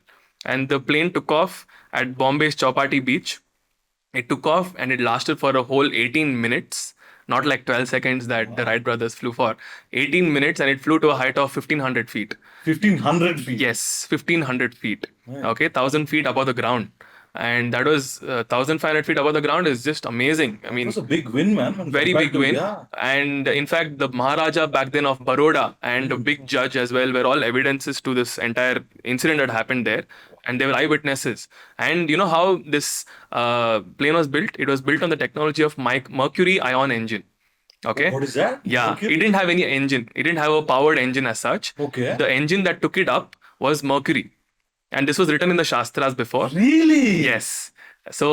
And the plane took off at Bombay's Chowpatty Beach. It took off and it lasted for a whole 18 minutes, not like 12 seconds that the Wright brothers flew for. 18 minutes, and it flew to a height of 1500 feet. 1500 feet. Yes, 1500 feet. Right. Okay, 1000 feet above the ground. And that was 1500 feet above the ground is just amazing. I mean, It was a big win, man. very big win. Yeah. And in fact, the Maharaja back then of Baroda and a big judge as well were all evidences to this entire incident that happened there. And they were eyewitnesses. And you know how this plane was built? It was built on the technology of mercury ion engine. Okay. What is that? Yeah, Mercury? it didn't have any engine. It didn't have a powered engine as such. Okay. The engine that took it up was mercury. And this was written in the Shastras before. Really? Yes. So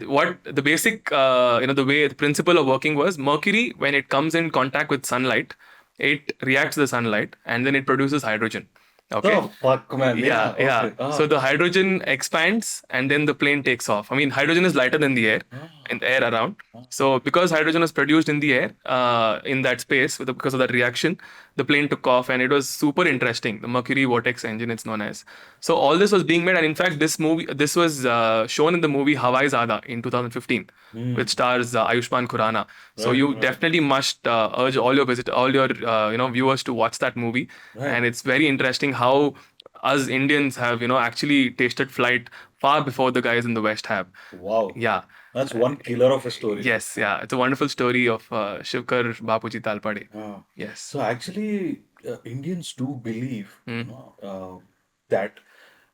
what the basic the principle of working was, mercury, when it comes in contact with sunlight, it reacts to the sunlight and then it produces hydrogen. Okay. Oh, fuck, man. Yeah, yeah. Okay. Ah. So the hydrogen expands and then the plane takes off. I mean, hydrogen is lighter than the air, in the air around. So because hydrogen was produced in the air, in that space, because of that reaction, the plane took off, and it was super interesting. The mercury vortex engine, it's known as. So all this was being made, and in fact, this was shown in the movie Hawai Zada in 2015, which stars Ayushmann Khurrana. So you definitely must urge all your viewers to watch that movie, and it's very interesting how us Indians have actually tasted flight far before the guys in the West have. Wow. Yeah. That's one killer of a story. Yes, yeah. It's a wonderful story of Shivkar Bapuji Talpade. Ah. Yes. So actually, Indians do believe that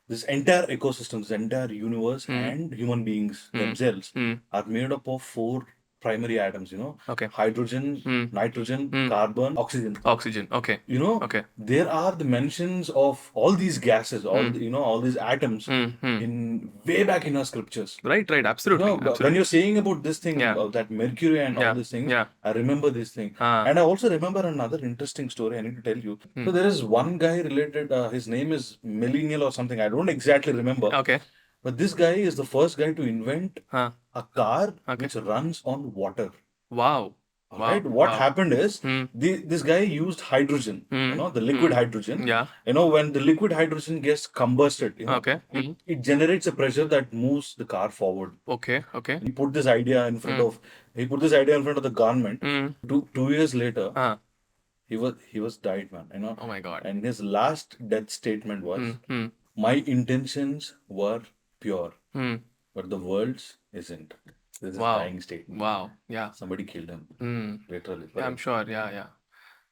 this entire ecosystem, this entire universe, and human beings themselves are made up of four primary atoms. Okay. Hydrogen, nitrogen, carbon, oxygen. Oxygen. Okay. Okay. There are the mentions of all these gases, all these atoms in way back in our scriptures. Right. Absolutely. When you're saying about this thing, about that mercury and all these things, Yeah. I remember this thing. And I also remember another interesting story I need to tell you. So there is one guy related, his name is Millennial or something. I don't exactly remember. Okay. But this guy is the first guy to invent Huh. a car which runs on water. Wow. Right? What happened is this guy used hydrogen, the liquid hydrogen. Yeah. When the liquid hydrogen gets combusted, Okay. it generates a pressure that moves the car forward. Okay. He put this idea in front of the government. 2 years later, he was died, man. Oh my God. And his last death statement was, "My intentions were pure, but the world's isn't." This is a dying statement. Wow. Yeah. Somebody killed him, literally. Yeah, I'm sure. Yeah.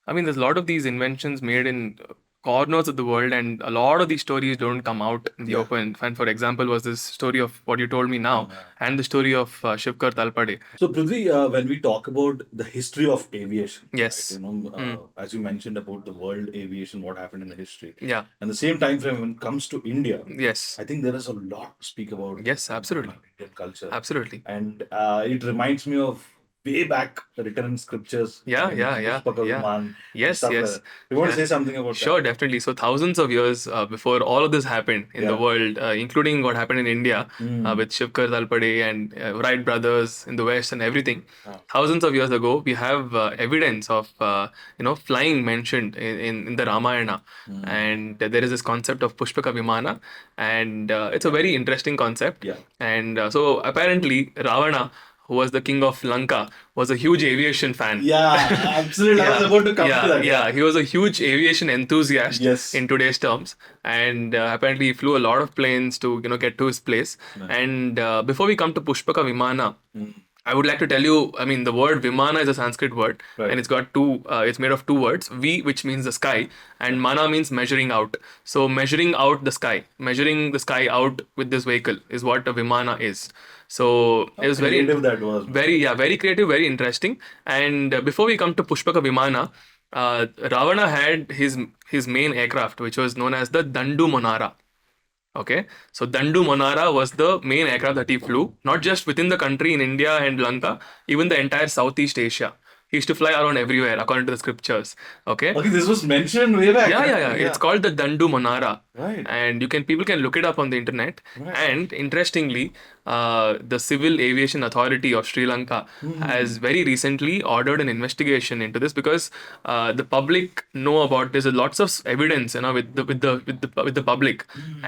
I mean, there's a lot of these inventions made in corners of the world, and a lot of these stories don't come out in the open. And for example, was this story of what you told me now, and the story of Shivkar Talpade. So, Prithvi, when we talk about the history of aviation, Yes. right, as you mentioned about the world aviation, what happened in the history, Yeah. and the same time frame when it comes to India, Yes. I think there is a lot to speak about. Yes, absolutely. Indian culture. Absolutely. And it reminds me of way back written in scriptures. Yeah. Pushpaka, Viman, Yes. stuff like that. You want to say something about Sure, definitely. So thousands of years before all of this happened in the world, including what happened in India with Shivkar Talpade and Wright brothers in the West and everything. Thousands of years ago, we have evidence of flying mentioned in the Ramayana, and there is this concept of Pushpaka Vimana, and it's a very interesting concept. Yeah. And so apparently Ravana, who was the king of Lanka, was a huge aviation fan. Yeah, absolutely. I was about to come to that. Yeah, he was a huge aviation enthusiast Yes. in today's terms, and apparently he flew a lot of planes to get to his place. And before we come to Pushpaka Vimana, I would like to tell you, I mean, the word Vimana is a Sanskrit word, Right. and it's got two, it's made of two words. V, which means the sky, and Mana means measuring out. So, measuring the sky out with this vehicle is what a Vimana is. So, How it was creative that was. very creative, very interesting. And before we come to Pushpaka Vimana, Ravana had his main aircraft, which was known as the Dandu Monara. Okay, so Dandu Monara was the main aircraft that he flew, not just within the country in India and Lanka, even the entire Southeast Asia. He used to fly around everywhere, according to the scriptures. Okay. Okay, this was mentioned way back. Yeah. It's called the Dandu Monara. Right. And people can look it up on the internet. Right. And interestingly, the Civil Aviation Authority of Sri Lanka has very recently ordered an investigation into this because the public know about this. There's lots of evidence, with the public,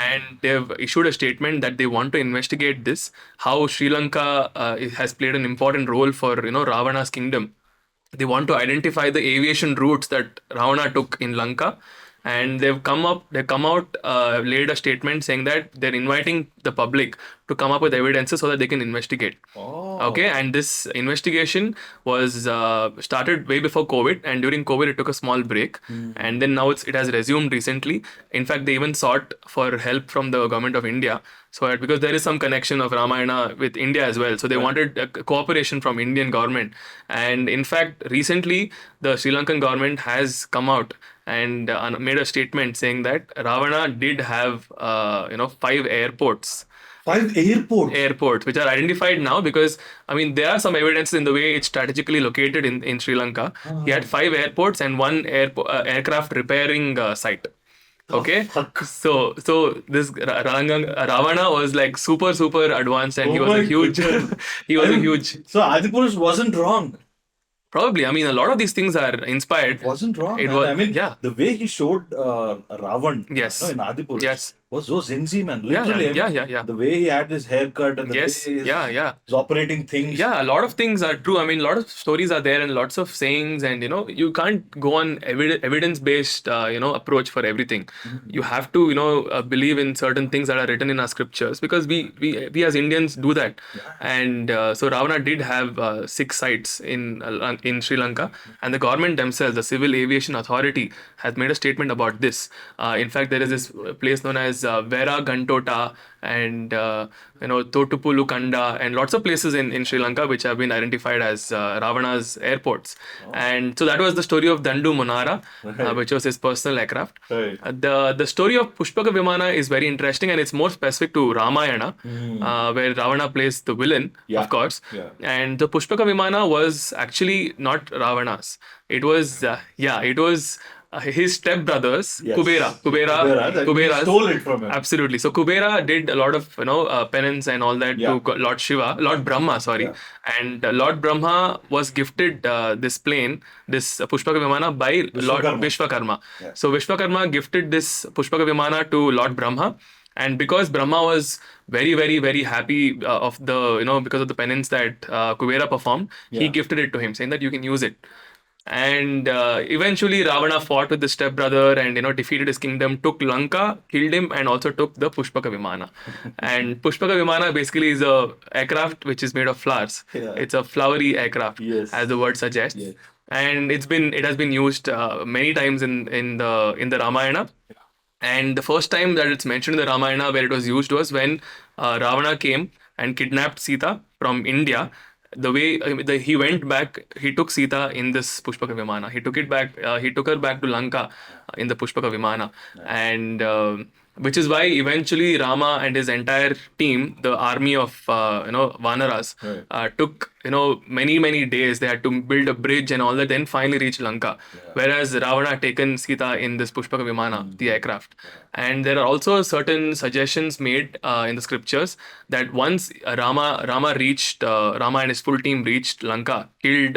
and they've issued a statement that they want to investigate this. How Sri Lanka has played an important role for Ravana's kingdom. They want to identify the aviation routes that Ravana took in Lanka, and they've come out, laid a statement saying that they're inviting the public to come up with evidences so that they can investigate. Oh. Okay, and this investigation was started way before COVID, and during COVID it took a small break, and then now it has resumed recently. In fact, they even sought for help from the government of India, so that because there is some connection of Ramayana with India as well, so they wanted cooperation from Indian government. And in fact, recently the Sri Lankan government has come out and made a statement saying that Ravana did have 5 airports. 5 Airports which are identified now, because I mean there are some evidences in the way it's strategically located in Sri Lanka. He had 5 airports and 1 aircraft repairing site. Okay, so this Ravana was like super advanced, and he was a huge huge. So Adipurush wasn't wrong. Probably, I mean, a lot of these things are inspired. It wasn't wrong. It was, I mean, yeah. The way he showed Ravan, Yes. in Adipurush, Yes. was so Zenzi, man. Yeah, Literally, yeah. The way he had his haircut and the Yes, way yeah. he's operating things. Yeah, a lot of things are true. I mean, a lot of stories are there and lots of sayings, and you can't go on evidence-based, approach for everything. You have to, believe in certain things that are written in our scriptures, because we as Indians do that. And so Ravana did have 6 sites in Sri Lanka, and the government themselves, the Civil Aviation Authority, has made a statement about this. In fact, there is this place known as Vera Gantota and Totupulu Kanda, and lots of places in Sri Lanka which have been identified as Ravana's airports. And so that was the story of Dandu Monara, which was his personal aircraft. Right. The story of Pushpaka Vimana is very interesting, and it's more specific to Ramayana, where Ravana plays the villain, of course. Yeah. And the Pushpaka Vimana was actually not Ravana's. It was his stepbrothers, Yes. Kubera He stole it from him. Absolutely. So Kubera did a lot of penance and all that to Lord Brahma, sorry. Yeah. And Lord Brahma was gifted this plane, this Pushpaka Vimana, by Lord Vishwakarma. Yeah. So Vishwakarma gifted this Pushpaka Vimana to Lord Brahma. And because Brahma was very happy of because of the penance that Kubera performed, he gifted it to him, saying that you can use it. And eventually Ravana fought with his stepbrother and defeated his kingdom, took Lanka, killed him, and also took the Pushpaka Vimana. And Pushpaka Vimana basically is a aircraft which is made of flowers. Yeah. It's a flowery aircraft, Yes. as the word suggests. Yes. And it has been used many times in the Ramayana. And the first time that it's mentioned in the Ramayana where it was used was when Ravana came and kidnapped Sita from India. The way he went back, he took Sita in this Pushpaka Vimana. He took her back to Lanka in the Pushpaka Vimana. And which is why eventually Rama and his entire team, the army of Vanaras, took many days. They had to build a bridge and all that, then finally reach Lanka. Whereas Ravana had taken Sita in this Pushpaka Vimana, the aircraft. And there are also certain suggestions made in the scriptures that once Rama and his full team reached Lanka, killed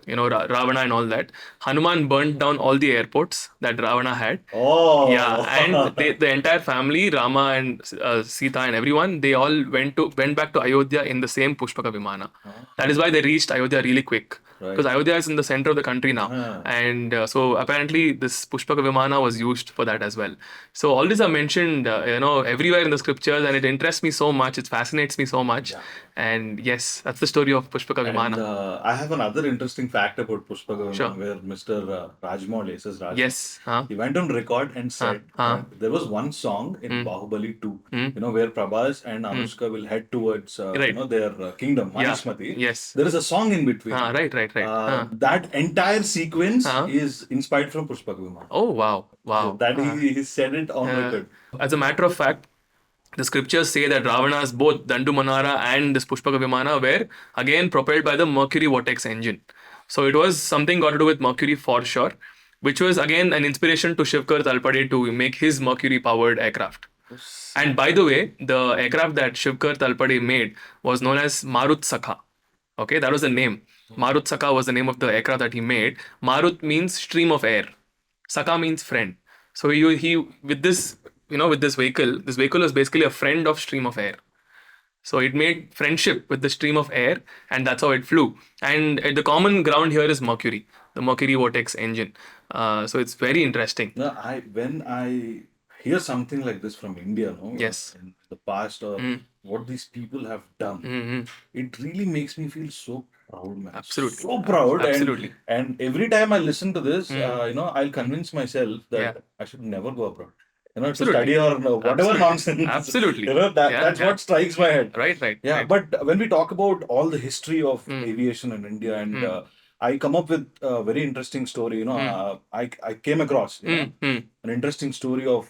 Ravana and all that, Hanuman burnt down all the airports that Ravana had. Oh. Yeah, and the entire family, Rama and Sita and everyone, they all went back to Ayodhya in the same Pushpaka Vimana. That is why they reached Ayodhya really quick. Because Right. Ayodhya is in the center of the country now. Ah. And so apparently this Pushpaka Vimana was used for that as well. So all these are mentioned, everywhere in the scriptures, and it interests me so much. It fascinates me so much. Yeah. And yes, that's the story of Pushpaka And Vimana. I have another interesting fact about Pushpaka Sure. Viman, where Mr. Rajmouli, SS Rajmouli, Yes. Huh? he went on record and said that there was one song in Bahubali 2, where Prabhas and Anushka will head towards, Right. their kingdom, Yeah. Manishmati. Yes. There is a song in between. Right. That entire sequence is inspired from Pushpaka Viman. Oh, wow. Wow. That he said it on record. As a matter of fact, the scriptures say that Ravana's both Dandu Manara and this Pushpaka Vimana were again propelled by the Mercury vortex engine. So it was something got to do with Mercury for sure, which was again an inspiration to Shivkar Talpade to make his Mercury powered aircraft. And by the way, the aircraft that Shivkar Talpade made was known as Marut Sakha. Okay, that was the name. Marut Saka was the name of the aircraft that he made. Marut means stream of air. Saka means friend. So he with this vehicle was basically a friend of stream of air. So it made friendship with the stream of air, and that's how it flew. And the common ground here is Mercury, the Mercury vortex engine. So it's very interesting. No, when I hear something like this from India, no, Yes. in the past, or what these people have done, it really makes me feel so proud, man. Absolutely. So proud. Absolutely. And every time I listen to this, I'll convince myself that Yeah. I should never go abroad. To Absolutely. study or whatever Absolutely. nonsense. Absolutely. That's Yeah. what strikes my head. Right. Yeah, Right. but when we talk about all the history of aviation in India, and I come up with a very interesting story. I came across an interesting story of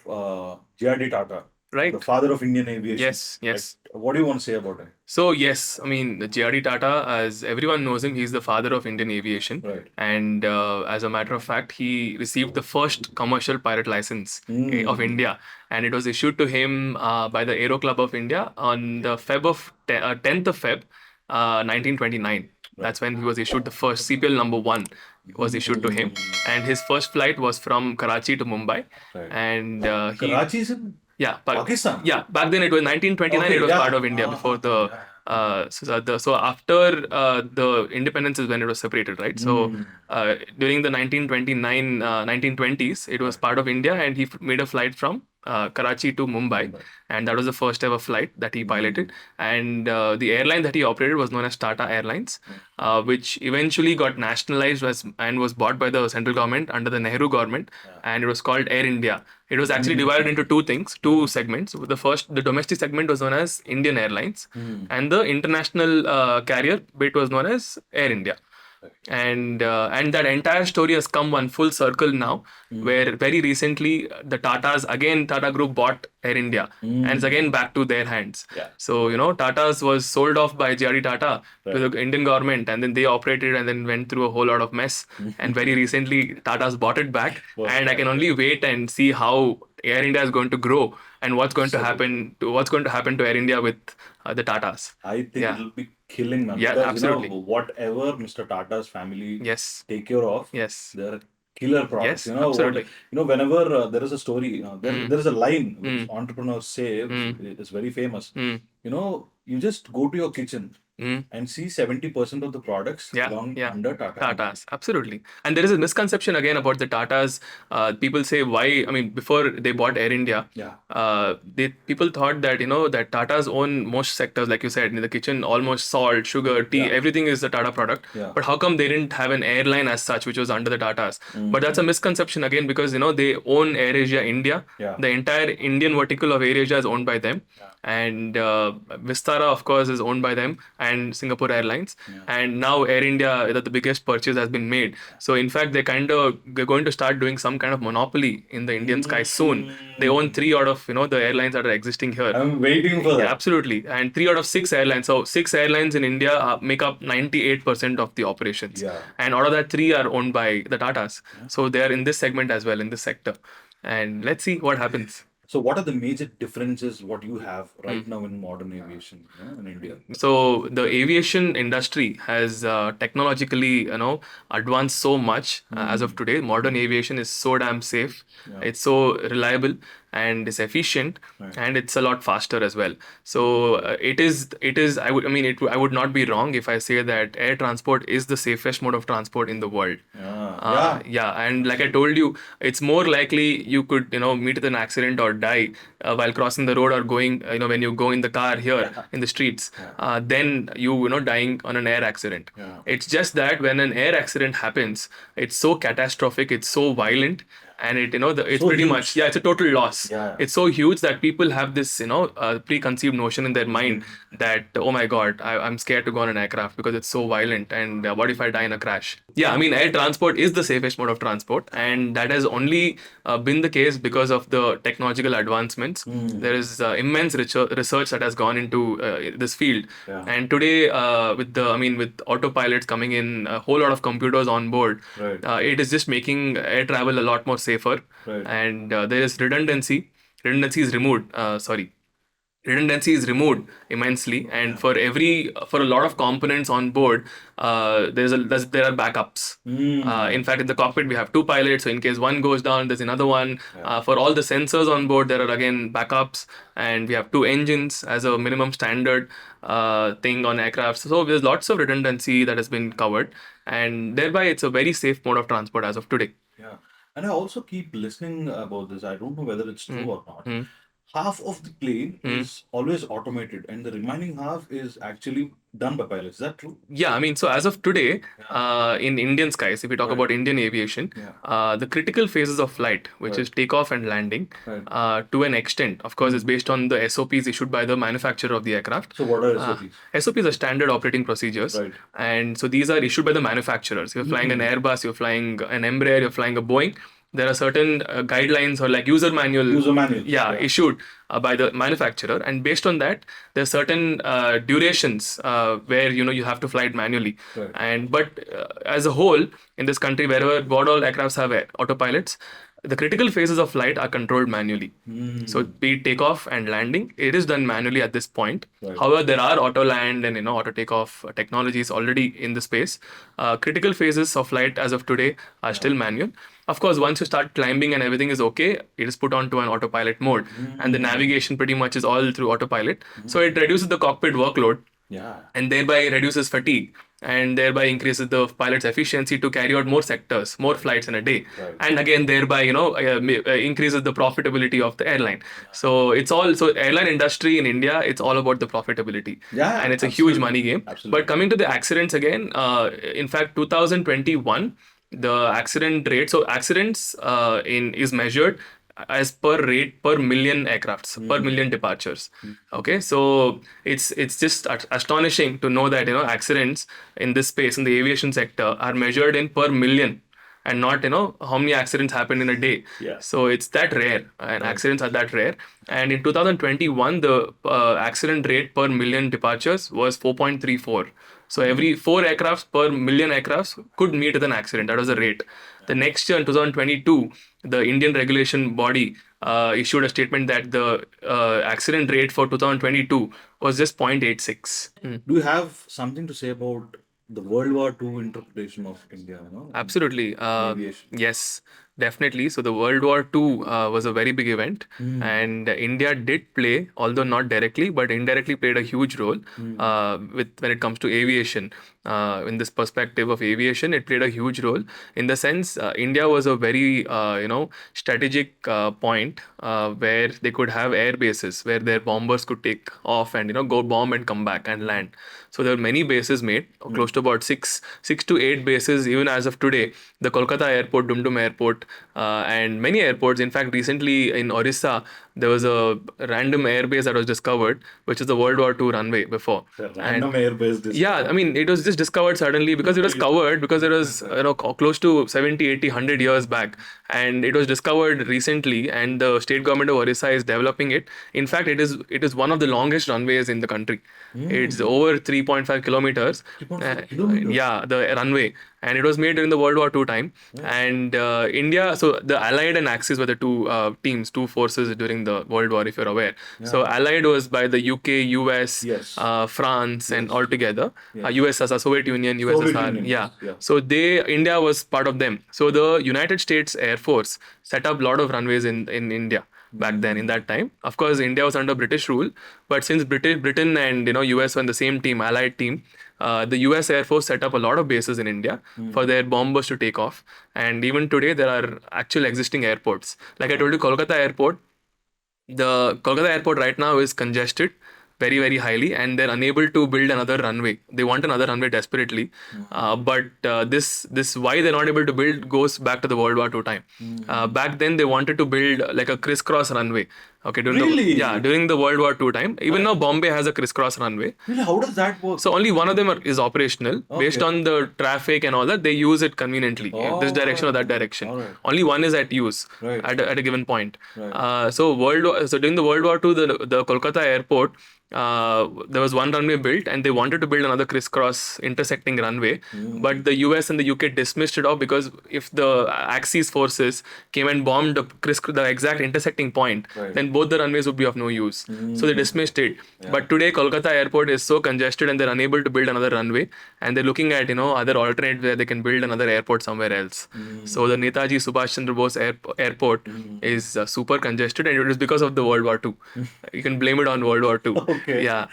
J.R.D. Tata, Right. the father of Indian aviation. Yes. What do you want to say about him? So yes, I mean the J.R.D. Tata, as everyone knows him, he's the father of Indian aviation. Right. And as a matter of fact, he received the first commercial pilot license of India, and it was issued to him by the Aero Club of India on the 10th of Feb, 1929. That's when he was issued the first CPL number 1 was issued to him, and his first flight was from Karachi to Mumbai. Right. And Karachi is in yeah, Pakistan. Yeah, back then it was 1929. Okay, it was yeah. part of India before the. So after the independence is when it was separated, right? So during the 1929, 1920s, it was part of India, and he made a flight from Karachi to Mumbai, and that was the first ever flight that he piloted. And the airline that he operated was known as Tata Airlines, which eventually got nationalized and was bought by the central government under the Nehru government, and it was called Air India. It was actually divided into two segments. The domestic segment was known as Indian Airlines, and the international carrier bit was known as Air India. And that entire story has come one full circle now, where very recently the Tata Group bought Air India, and it's again back to their hands. Yeah. So Tata's was sold off by J.R.D. Tata to the Indian government, and then they operated and then went through a whole lot of mess. And very recently Tata's bought it back, and I can only wait and see how Air India is going to grow and what's going to happen to Air India with the Tatas. I think it'll be killing, man. Yeah, because, absolutely. Whatever Mr. Tata's family Yes. take care of, Yes. they're killer products. Yes, absolutely. Whenever there is a story, there is a line which entrepreneurs say, which is very famous. You just go to your kitchen and see 70% of the products belong under Tata. Tatas, absolutely. And there is a misconception again about the Tatas. People say why, I mean, before they bought Air India, people thought that, that Tatas own most sectors, like you said, in the kitchen, almost salt, sugar, tea, everything is a Tata product. Yeah. But how come they didn't have an airline as such, which was under the Tatas? But that's a misconception again, because, they own AirAsia India. Yeah. The entire Indian vertical of AirAsia is owned by them. And Vistara, of course, is owned by them, and Singapore Airlines. And now Air India, the biggest purchase has been made. So in fact, they're going to start doing some kind of monopoly in the Indian sky soon. They own 3 out of the airlines that are existing here. I'm waiting for that. Yeah, absolutely. And 3 out of 6 airlines. So 6 airlines in India make up 98% of the operations. Yeah. And out of that, 3 are owned by the Tatas. So they are in this segment as well, in this sector. And let's see what happens. So, what are the major differences what you have right now in modern aviation, in India? So the aviation industry has technologically, advanced so much as of today. Modern aviation is so damn safe. Yeah. It's so reliable and it's efficient, Right. and it's a lot faster as well. So it is. I would not be wrong if I say that air transport is the safest mode of transport in the world. Yeah, and like I told you, it's more likely you could, meet with an accident or die while crossing the road or going, when you go in the car here in the streets, than you dying on an air accident. Yeah. It's just that when an air accident happens, it's so catastrophic, it's so violent, and it's So pretty huge. much, yeah, it's a total loss. Yeah. It's so huge that people have this, preconceived notion in their mind that, oh my God, I'm scared to go on an aircraft because it's so violent, and what if I die in a crash? Yeah, I mean, air transport is the safest mode of transport, and that has only been the case because of the technological advancements. There is immense research that has gone into this field, Yeah. and today, with autopilots coming in, a whole lot of computers on board, Right. it is just making air travel a lot more safer, Right. and there is redundancy. Redundancy is removed. Redundancy is removed immensely, and for a lot of components on board, there are backups. In fact, in the cockpit we have two pilots, so in case one goes down, there's another one. For all the sensors on board, there are again backups, and we have two engines as a minimum standard thing on aircraft. So there's lots of redundancy that has been covered, and thereby it's a very safe mode of transport as of today. Yeah. And I also keep listening about this. I don't know whether it's true or not. Half of the plane is always automated, and the remaining half is actually done by pilots. Is that true? Yeah, I mean, so as of today, in Indian skies, if we talk about Indian aviation, the critical phases of flight, which is takeoff and landing, to an extent, of course, is based on the SOPs issued by the manufacturer of the aircraft. So, what are SOPs? SOPs are standard operating procedures, Right. and so these are issued by the manufacturers. You're flying an Airbus, you're flying an Embraer, you're flying a Boeing. There are certain guidelines or like user manual, issued by the manufacturer, and based on that, there are certain durations where you have to fly it manually. Right. And but as a whole, in this country, what all aircrafts have autopilots, the critical phases of flight are controlled manually. So be it takeoff and landing, it is done manually at this point. Right. However, there are auto land and auto takeoff technologies already in the space. Critical phases of flight as of today are still manual. Of course, once you start climbing and everything is okay, it is put onto an autopilot mode, and the navigation pretty much is all through autopilot. So it reduces the cockpit workload, Yeah. and thereby reduces fatigue, and thereby increases the pilot's efficiency to carry out more sectors, more flights in a day. Right. And again, thereby increases the profitability of the airline. So airline industry in India, it's all about the profitability. Yeah, And it's a absolutely. huge money game. Absolutely. But coming to the accidents again, in fact, 2021, the accident rate. So accidents is measured as per rate per million aircrafts, per million departures. Okay, so it's just astonishing to know that accidents in this space, in the aviation sector, are measured in per million, and not how many accidents happen in a day. Yeah. So it's that rare, and accidents are that rare. And in 2021, the accident rate per million departures was 4.34. So every 4 aircrafts per million aircrafts could meet with an accident. That was the rate. The next year, in 2022, the Indian regulation body issued a statement that the accident rate for 2022 was just 0.86. Do you have something to say about the World War II interpretation of India? Absolutely. Aviation. Yes, definitely. So the World War II was a very big event, and India did play, although not directly, but indirectly played a huge role when it comes to aviation. In this perspective of aviation, it played a huge role in the sense India was a very strategic point where they could have air bases where their bombers could take off and go bomb and come back and land. So there were many bases made, close to about six to eight bases even as of today. The Kolkata airport, Dum airport, and many airports. In fact, recently in Orissa, there was a random airbase that was discovered, which is the World War II runway before. The random airbase. Yeah, I mean, it was just discovered suddenly because it was covered, because it was close to 70, 80, 100 years back, and it was discovered recently, and the state government of Orissa is developing it. In fact, it is one of the longest runways in the country. It's over 3.5 kilometers. 3.5 kilometers? Yeah, the runway. and it was made during the World War II time. And India, so the Allied and Axis were the two teams, two forces during the World War, if you're aware. So Allied was by the UK, US, Yes. France, and Yes. all together. Yes. USSR, Soviet Union, Soviet USSR, Union, yeah. yeah. So India was part of them. So the United States Air Force set up a lot of runways in India back then in that time. Of course, India was under British rule, but since Britain and US were in the same team, allied team, the US Air Force set up a lot of bases in India for their bombers to take off. And even today, there are actual existing airports. Like I told you, Kolkata Airport, the Kolkata airport right now is congested very, very highly, and they're unable to build another runway. They want another runway desperately, but this why they're not able to build goes back to the World War II time. Back then, they wanted to build like a crisscross runway. Okay, Really? during the World War II time. Even now, Bombay has a crisscross runway. Really, how does that work? So only one of them is operational. Based Okay. on the traffic and all that, they use it conveniently, Oh, this direction or that direction. all right. Only one is at use Right. at a given point. Right. So during the World War II, the Kolkata airport, there was one runway built, and they wanted to build another crisscross intersecting runway, but the US and the UK dismissed it off because if the Axis forces came and bombed the exact intersecting point, Right. then both the runways would be of no use. So they dismissed it. But today, Kolkata airport is so congested, and they're unable to build another runway, and they're looking at other alternate where they can build another airport somewhere else. So the Netaji Subhash Chandra Bose airport is super congested, and it is because of the World War II. You can blame it on World War II. Okay. Yeah.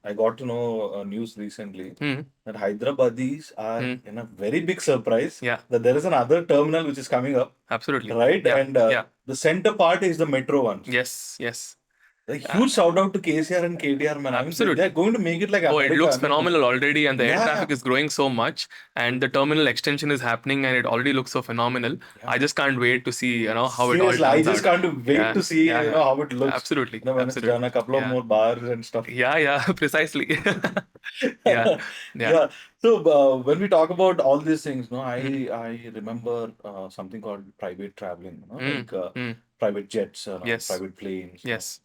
I got to know news recently Hmm. that Hyderabadis are in a very big surprise Yeah. that there is another terminal which is coming up, Absolutely. right? Yeah. And Yeah. the center part is the metro one. Yes. Yes. A huge shout out to KCR and KTR, man. I mean, Absolutely. they're going to make it like Oh, it America. looks I mean, phenomenal already, and the air Yeah. traffic is growing so much, and the terminal extension is happening, and it already looks so phenomenal. I just can't wait to see, how it all Seriously, I turns just out. can't wait Yeah, to see, yeah, how it looks. Absolutely, When it's absolutely. done, a couple of Yeah. more bars and stuff. Yeah, precisely. Yeah, yeah. Yeah. So when we talk about all these things, I remember something called private traveling, like private jets, Yes. private planes. Yes.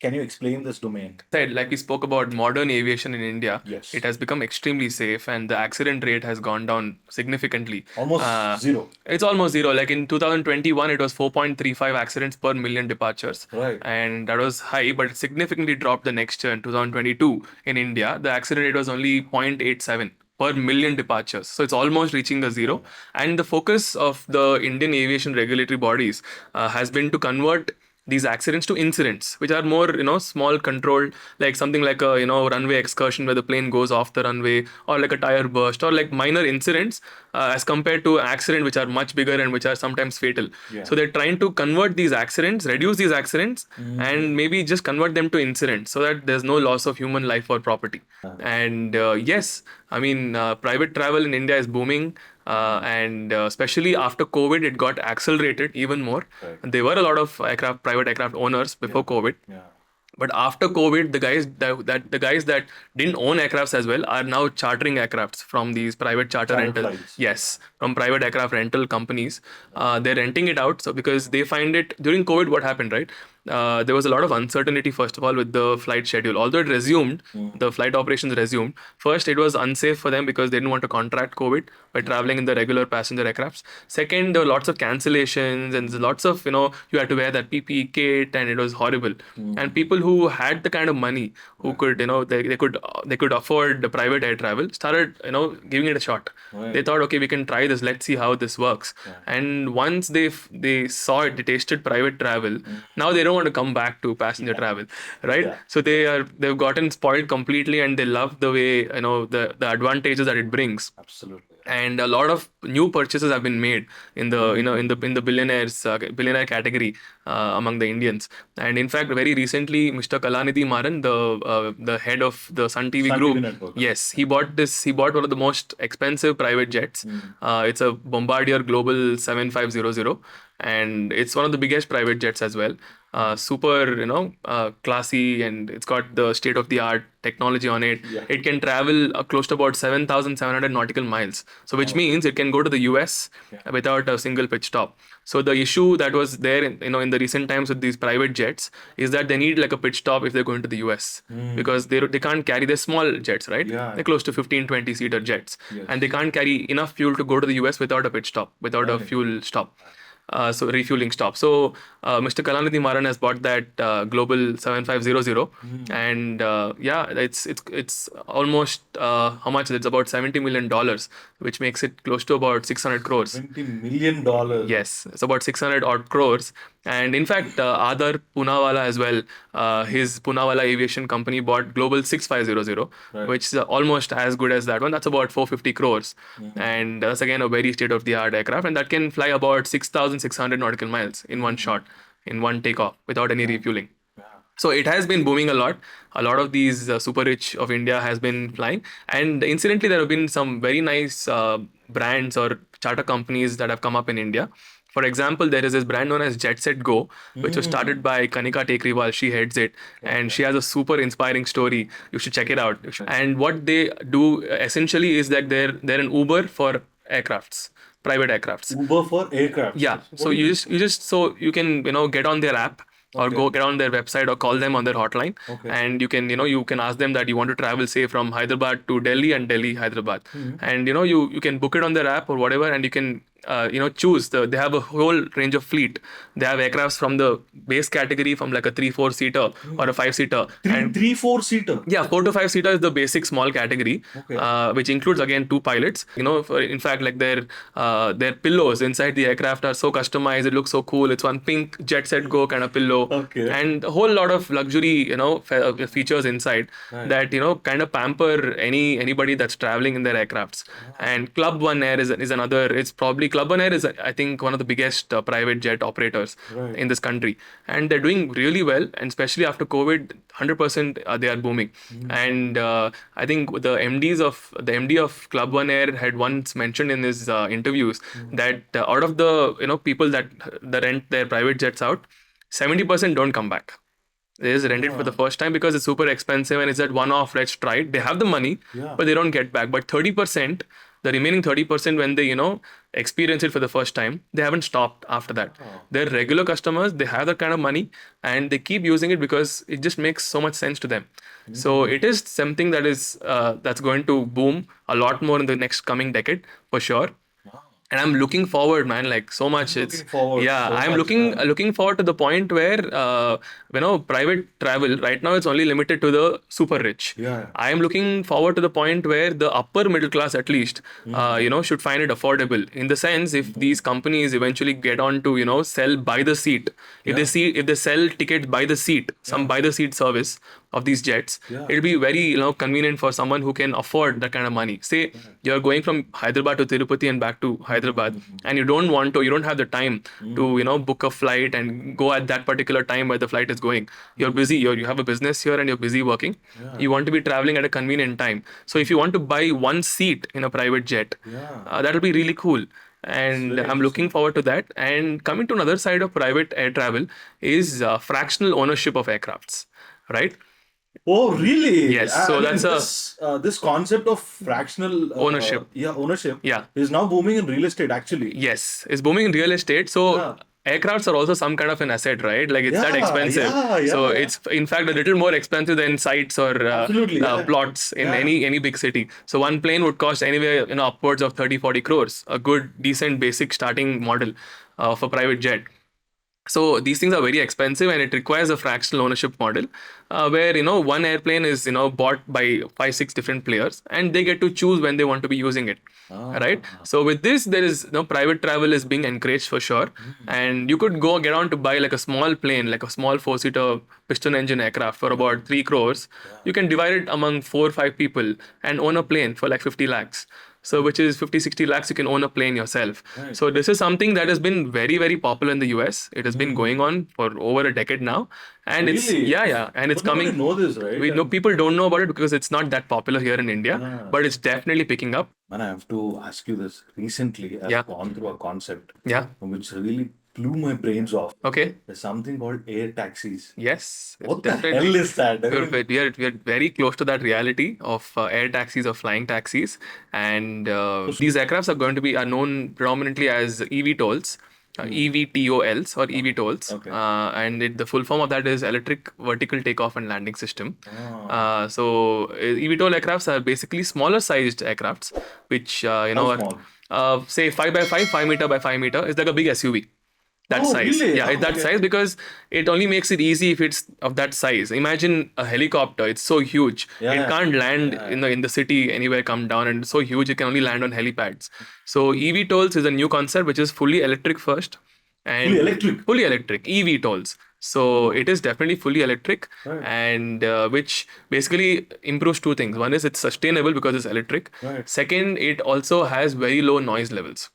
Can you explain this domain? Said, like we spoke about modern aviation in India, Yes. it has become extremely safe, and the accident rate has gone down significantly. Almost zero. It's almost zero. Like in 2021, it was 4.35 accidents per million departures. Right. And that was high, but it significantly dropped the next year in 2022 in India. The accident rate was only 0.87 per million departures. So it's almost reaching the zero. And the focus of the Indian aviation regulatory bodies has been to convert these accidents to incidents, which are more, small controlled, like something like a, runway excursion where the plane goes off the runway, or like a tire burst, or like minor incidents, as compared to accident, which are much bigger and which are sometimes fatal. Yeah. So they're trying to convert these accidents, reduce these accidents, and maybe just convert them to incidents so that there's no loss of human life or property. And yes, I mean, private travel in India is booming. And especially after COVID, it got accelerated even more. Right. There were a lot of private aircraft owners before COVID, Yeah. but after COVID, the guys that didn't own aircrafts as well are now chartering aircrafts from these private charter Charter rental. flights. Yes, from private aircraft rental companies. They're renting it out. So because they find it during COVID, what happened, right? There was a lot of uncertainty, first of all, with the flight schedule. Although it resumed, the flight operations resumed. First, it was unsafe for them because they didn't want to contract COVID by traveling in the regular passenger aircrafts. Second, there were lots of cancellations, and there's lots of, you had to wear that PPE kit, and it was horrible. And people who had the kind of money, who could, they could afford the private air travel, started, giving it a shot. Right. They thought, okay, we can try this. Let's see how this works. And once they saw it, they tasted private travel. Now they don't want to come back to passenger travel, right? Yeah. So they've gotten spoiled completely, and they love the way, the advantages that it brings. Absolutely. And a lot of new purchases have been made in the in the billionaire category among the Indians. And in fact, very recently, Mr. Kalanidhi Maran, the head of the Sun TV Sun group, TV network. yes, he bought one of the most expensive private jets. It's a Bombardier Global 7500, and it's one of the biggest private jets as well. super, classy, and it's got the state of the art technology on it. Yeah. It can travel close to about 7,700 nautical miles. So which means it can go to the US without a single pitch stop. So the issue that was there, in the recent times with these private jets is that they need like a pitch stop if they're going to the US, because they can't carry the small jets, right? Yeah. They're close to 15, 20 seater jets, Yes. and they can't carry enough fuel to go to the US without a pitch stop, without a fuel stop. So refueling stop. So Mr. Kalanidhi Maran has bought that Global 7500, and it's almost how much? It's about $70 million, which makes it close to about 600 crores. $20 million. Yes, it's about 600 odd crores. And in fact, Adar Poonawalla as well, his Poonawalla Aviation Company bought Global 6500, which is almost as good as that one. That's about 450 crores. And that's again a very state of the art aircraft, and that can fly about 6,600 nautical miles in one shot, in one takeoff, without any refueling. So it has been booming a lot. A lot of these super rich of India has been flying, and incidentally, there have been some very nice brands or charter companies that have come up in India. For example, there is this brand known as Jet Set Go, which was started by Kanika Tekriwal. She heads it, and she has a super inspiring story. You should check it out. And what they do essentially is that they're an Uber for aircrafts, private aircrafts. Uber for aircraft. Yeah. So you just so you can get on their app, or go get on their website, or call them on their hotline, and you can ask them that you want to travel, say, from Hyderabad to Delhi and Delhi Hyderabad, and you can book it on their app or whatever, and you can choose they have a whole range of fleet. They have aircrafts from the base category, from like a 3-4 seater or a 5-seater, and 3-4 seater. yeah, 4 to 5 seater is the basic small category, which includes again 2 pilots. In fact, like their pillows inside the aircraft are so customized. It looks so cool. It's one pink Jet Set Go kind of pillow, and a whole lot of luxury, features inside that kind of pamper anybody that's traveling in their aircrafts. And Club One Air is another. It's probably Club One Air is, I think, one of the biggest private jet operators in this country, and they're doing really well. And especially after COVID, 100% they are booming. And I think the MD of Club One Air had once mentioned in his interviews that out of the people that rent their private jets out, 70% don't come back. They just rent it for the first time because it's super expensive and it's that one-off, let's try it. They have the money, but they don't get back. But 30%, the remaining 30%, when they, experience it for the first time, they haven't stopped after that. They're regular customers, they have that kind of money, and they keep using it because it just makes so much sense to them. So it is something that is that's going to boom a lot more in the next coming decade, for sure. And I'm looking forward, man, like so much. I'm looking forward to the point where private travel right now it's only limited to the super rich. I am looking forward to the point where the upper middle class, at least, should find it affordable. In the sense, if these companies eventually get on to sell by the seat, if they sell tickets by the seat, some by the seat service of these jets, it'll be very convenient for someone who can afford that kind of money. Say you're going from Hyderabad to Tirupati and back to Hyderabad, and you don't have the time to book a flight and go at that particular time where the flight is going. You're busy, you have a business here and you're busy working. You want to be traveling at a convenient time. So if you want to buy one seat in a private jet, that'll be really cool. And I'm looking forward to that. And coming to another side of private air travel is fractional ownership of aircrafts, right? Oh, really? Yes. So that's this concept of fractional ownership. Ownership. Yeah. Is now booming in real estate, actually. Yes, it's booming in real estate. So aircrafts are also some kind of an asset, right? Like it's that expensive. So it's in fact a little more expensive than sites or plots in any big city. So one plane would cost anywhere upwards of 30-40 crores, a good decent basic starting model of a private jet. So these things are very expensive, and it requires a fractional ownership model where one airplane is bought by 5-6 different players, and they get to choose when they want to be using it. Right. So with this, there is private travel is being encouraged for sure, and you could get on to buy like a small plane, like a small 4-seater piston engine aircraft for about 3 crores. You can divide it among 4 or 5 people and own a plane for like 50 lakhs. So which is 50-60 lakhs, you can own a plane yourself. Right. So this is something that has been very, very popular in the US. It has been going on for over a decade now. And really? And it's coming. Know this, right? We know people don't know about it because it's not that popular here in India, but it's definitely picking up. Man, I have to ask you this. Recently, I've gone through a concept which really blew my brains off. Okay. There's something called air taxis. Yes, it's What the definitely. hell is that? I We're, mean, we are very close to that reality of air taxis or flying taxis, and these aircrafts are known predominantly as EVTOLs, EVTOLs or EVTOLs, okay. and the full form of that is Electric Vertical Takeoff and Landing System. Ah, EVTOL aircrafts are basically smaller sized aircrafts, which how are small? say 5 by 5, 5 meter by 5 meter. It's like a big SUV. That Oh, size. really? Yeah, Ah, it's that okay. size because it only makes it easy if it's of that size. Imagine a helicopter, it's so huge. Yeah, It yeah. can't land Yeah, in the city anywhere, come down, and it's so huge it can only land on helipads. So eVTOLs is a new concept which is fully electric first fully and electric. fully electric eVTOLs. So Oh, it is definitely fully electric, right, and which basically improves two things. One is it's sustainable because it's electric. right. Second, it also has very low noise levels.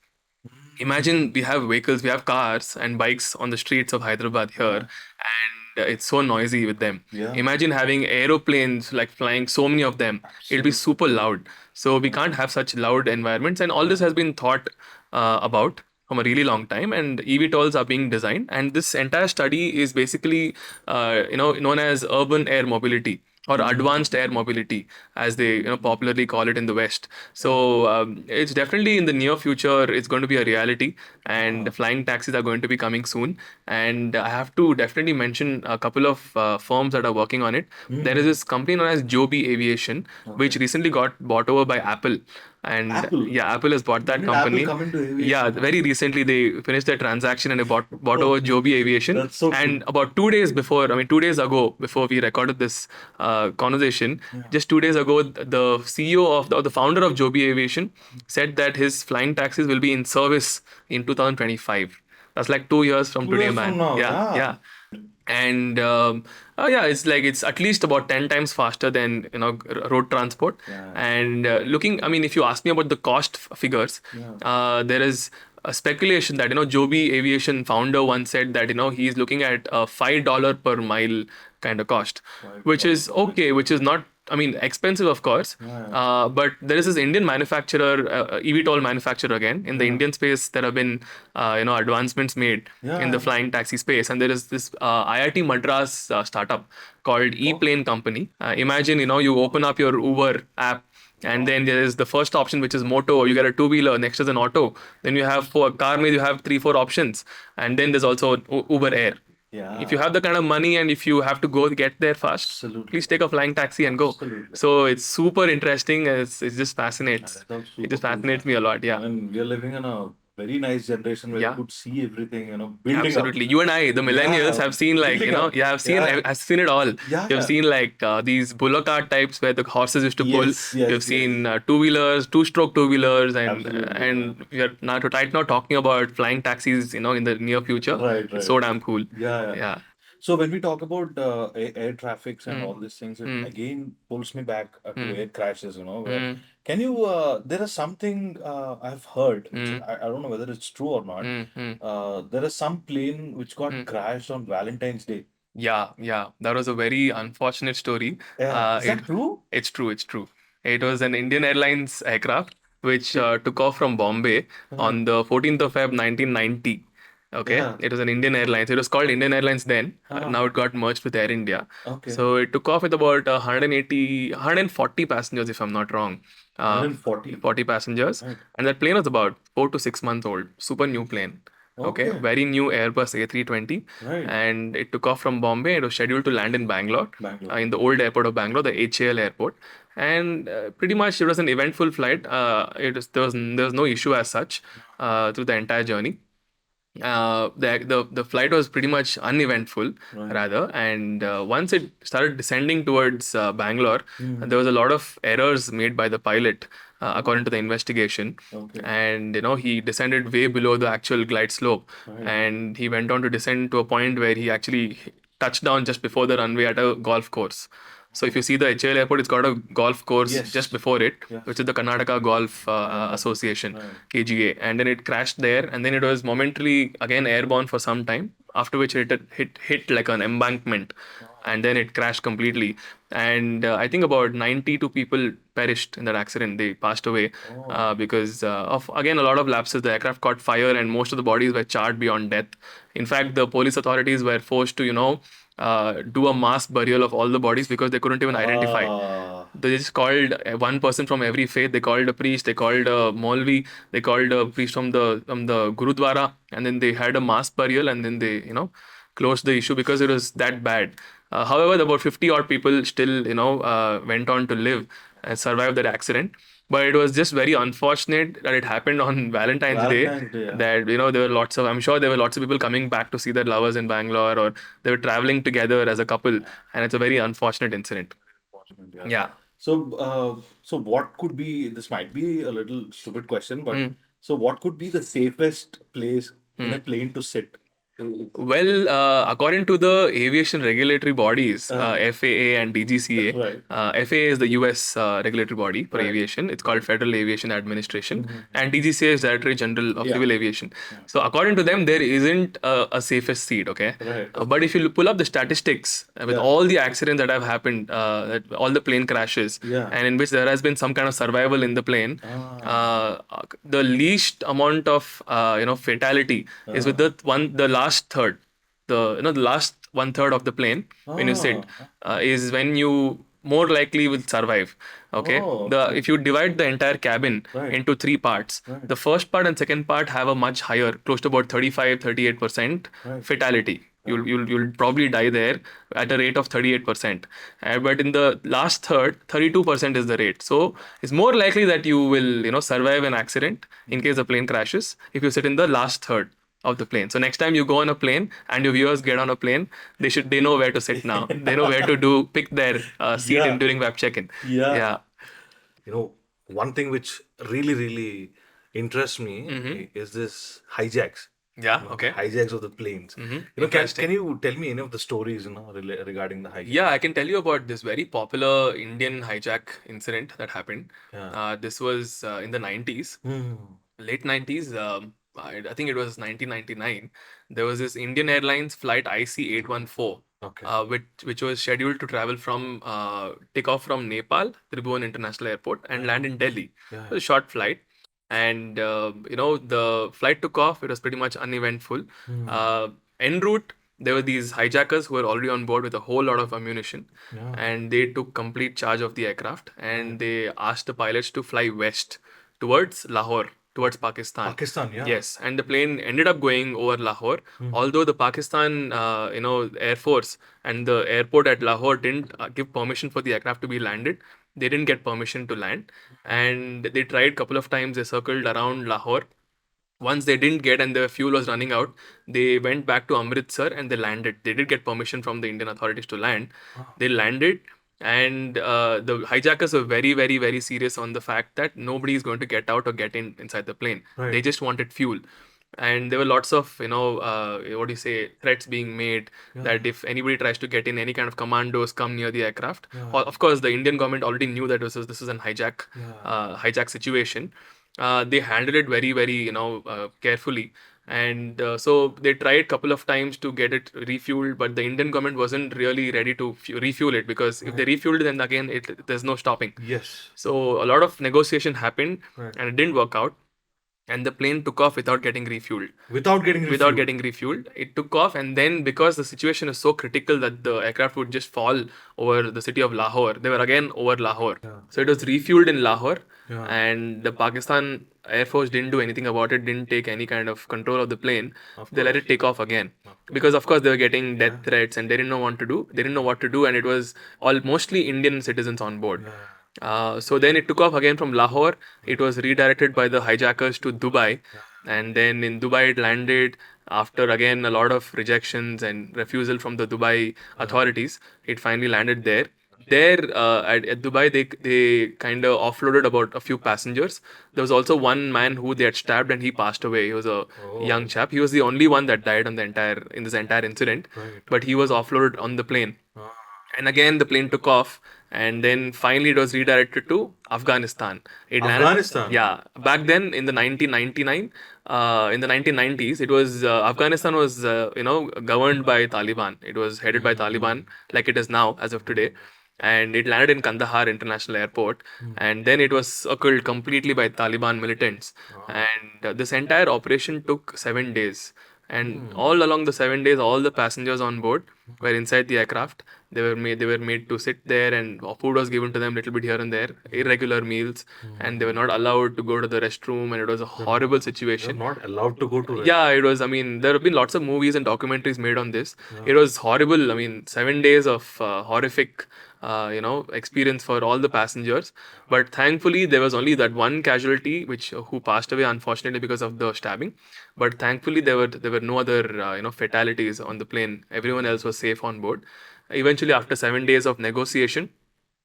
Imagine we have vehicles, we have cars and bikes on the streets of Hyderabad here, Yeah, and it's so noisy with them. yeah, Imagine having aeroplanes like flying so many of them. It'll be absolutely. super loud. So we Yeah, can't have such loud environments, and all yeah. this has been thought about from a really long time, and eVTOLs are being designed, and this entire study is basically known as urban air mobility or advanced air mobility, as they popularly call it in the West. So it's definitely in the near future. It's going to be a reality, and Ah, flying taxis are going to be coming soon. And I have to definitely mention a couple of firms that are working on it. There is this company known as Joby Aviation, which okay. recently got bought over by Apple. And Apple. yeah, Apple has bought When that did Apple company. come into Yeah, aviation? Huh? very recently they finished their transaction and they bought Oh, over Joby Aviation. that's so cool. And about 2 days before, I mean, 2 days ago, before we recorded this conversation, Yeah. just 2 days ago, the CEO of the founder of Joby Aviation said that his flying taxis will be in service in 2025. That's like 2 years from Two today, years from man. now, Yeah, yeah. yeah. And yeah, it's at least about 10 times faster than road transport. Yeah, And looking, I mean, if you ask me about the cost figures, yeah. there is a speculation that Joby Aviation founder once said that he's looking at a $5 per mile kind of cost, which $5. is okay, which is not, I mean, expensive, of course. Yeah, But there is this Indian manufacturer, eVTOL manufacturer again. In the yeah, Indian space, there have been, advancements made in the yeah. flying taxi space. And there is this IIT Madras startup called Okay. E-Plane Company. Imagine, you open up your Uber app, and then there is the first option, which is moto. You get a two-wheeler. Next is an auto. Then you have for a car, maybe you have three, four options. And then there's also Uber Air. If you Yeah, have the kind of money and if you have to go get there fast, absolutely. please take a flying taxi and go. Absolutely. So it's super interesting. It's just Yeah, fascinates. that sounds It super just cool, man. fascinates me a lot. I Yeah. mean, we are living in a very nice generation where we Yeah. could see everything, building up. Absolutely. You and I, the millennials, Yeah, have seen like, building up. yeah, Yeah, I've seen it all. yeah, You've yeah. seen like these bullock cart types where the horses used to pull. Yes, yes, You've yes. seen two-wheelers, two-stroke two-wheelers, and Absolutely. Yeah. and we are now right now talking about flying taxis, in the near future. Right, It's right. so damn cool. Yeah, yeah. Yeah. So when we talk about air traffics and Mm, all these things, it mm, again pulls me back to mm, air crashes, where mm, can you, there is something I've heard, which mm, I don't know whether it's true or not. mm, mm, There is some plane which got mm. crashed on Valentine's Day. Yeah, yeah, that was a very unfortunate story. Yeah, is It that true? It's true, it's true. It was an Indian Airlines aircraft which took off from Bombay Right. on the 14th of Feb 1990. Okay, Yeah. it was an Indian Airlines. It was called Indian Airlines then. Ah, Now it got merged with Air India. okay. So it took off with about 180, 140 passengers, if I'm not wrong. Uh, 140. 40 passengers. Right. And that plane was about 4 to 6 months old. Super new plane. Okay, Okay. very new Airbus A320, Right. and it took off from Bombay. It was scheduled to land in Bangalore, Bangalore. in the old airport of Bangalore, the HAL airport, and pretty much it was an eventful flight. There was no issue as such through the entire journey. The flight was pretty much uneventful Right. rather, and once it started descending towards Bangalore, Hmm. there was a lot of errors made by the pilot according to the investigation. Okay. And he descended way below the actual glide slope, Right. and he went on to descend to a point where he actually touched down just before the runway at a golf course. So if you see the HAL airport, it's got a golf course just Yes. before it, Yes. which is the Karnataka Golf Association, Right. KGA. And then it crashed there, and then it was momentarily again airborne for some time. After which it hit like an embankment, and then it crashed completely. And I think about 92 people perished in that accident. They passed away because of, again, a lot of lapses. The aircraft caught fire, and most of the bodies were charred beyond death. In fact, the police authorities were forced to, do a mass burial of all the bodies because they couldn't even identify. Ah, They just called one person from every faith. They called a priest. They called a Maulvi. They called a priest from the Gurudwara, and then they had a mass burial, and then they closed the issue because it was that bad. However, about 50 odd people still went on to live and survive that accident. But it was just very unfortunate that it happened on Valentine's Day. Valentine's Day. Yeah. That there were lots of, I'm sure there were lots of people coming back to see their lovers in Bangalore, or they were traveling together as a couple, and it's a very unfortunate incident. Yeah. Yeah. So what could be? This might be a little stupid question, but so what could be the safest place in a plane to sit? Well, according to the aviation regulatory bodies, FAA and DGCA, Right. FAA is the US regulatory body for Right. aviation. It's called Federal Aviation Administration, and DGCA is Directorate General of Yeah. Civil Aviation. So, according to them, there isn't a safest seat, okay? Right. But if you pull up the statistics with Yeah. all the accidents that have happened, all the plane crashes, Yeah. and in which there has been some kind of survival in the plane, the least amount of fatality is with the last third, the last one third of the plane when you sit is when you more likely will survive. Okay, Oh, the if you divide the entire cabin Right. into three parts, Right. the first part and second part have a much higher, close to about 35-38% Right. fatality. You'll probably die there at a rate of 38%. But in the last third, 32% is the rate. So it's more likely that you will survive an accident in case the plane crashes if you sit in the last third of the plane. So next time you go on a plane and your viewers get on a plane, they know where to sit now. They know where to pick their seat Yeah. during web check-in. Yeah. Yeah. One thing which really, really interests me is this hijacks. Yeah. Okay. Hijacks of the planes. Can you tell me any of the stories, regarding the hijack? Yeah, I can tell you about this very popular Indian hijack incident that happened. Yeah. This was in the 90s, late 90s. I think it was 1999. There was this Indian Airlines flight IC814, Okay. which was scheduled to travel from take off from Nepal, Tribhuvan International Airport, and land in Delhi. Yeah. It was a short flight, and the flight took off. It was pretty much uneventful. En route, there were these hijackers who were already on board with a whole lot of ammunition, Yeah. and they took complete charge of the aircraft, and they asked the pilots to fly west towards Lahore, towards Pakistan. Pakistan, yeah. Yes, and the plane ended up going over Lahore. Although the Pakistan, Air Force and the airport at Lahore didn't give permission for the aircraft to be landed. They didn't get permission to land, and they tried a couple of times. They circled around Lahore. Once they didn't get and the fuel was running out, they went back to Amritsar and they landed. They did get permission from the Indian authorities to land. They landed, and the hijackers were very, very, very serious on the fact that nobody is going to get out or get inside the plane. Right. They just wanted fuel. And there were lots of, threats being made that if anybody tries to get in, any kind of commandos come near the aircraft. Of course, the Indian government already knew that this is an hijack situation. They handled it very, very, carefully. And so they tried a couple of times to get it refueled, but the Indian government wasn't really ready to refuel it, because if they refueled it, then again, there's no stopping. Yes. So a lot of negotiation happened, Right. and it didn't work out. And the plane took off without getting refueled. Without getting Refueled, it took off, and then because the situation is so critical that the aircraft would just fall over the city of Lahore, they were again over Lahore. So it was refueled in Lahore, Yeah. and the Pakistan Air Force didn't do anything about it, didn't take any kind of control of the plane. They let it take off again, because of course they were getting death threats, and they didn't know what to do. They didn't know what to do, and it was all mostly Indian citizens on board. So then it took off again from Lahore. It was redirected by the hijackers to Dubai, and then in Dubai it landed after again a lot of rejections and refusal from the Dubai authorities. It finally landed there. There at Dubai, they kind of offloaded about a few passengers. There was also one man who they had stabbed, and he passed away. He was a young chap. He was the only one that died in this entire incident, Right. but he was offloaded on the plane. And again, the plane took off, and then finally it was redirected to Afghanistan. It landed, Afghanistan. yeah, back then in the 1999, in the 1990s, it was Afghanistan was governed by Taliban. It was headed by Taliban, like it is now as of today. And it landed in Kandahar International Airport, and then it was circled completely by Taliban militants. And this entire operation took 7 days. And all along the 7 days, all the passengers on board were inside the aircraft. They were made to sit there, and food was given to them little bit here and there, irregular meals, and they were not allowed to go to the restroom, and it was a horrible situation. Not allowed to go to rest. Yeah, it was. I mean, there have been lots of movies and documentaries made on this. It was horrible. I mean, 7 days of horrific, experience for all the passengers. But thankfully, there was only that one casualty, which who passed away unfortunately because of the stabbing. But thankfully, there were no other fatalities on the plane. Everyone else was safe on board. Eventually, after 7 days of negotiation,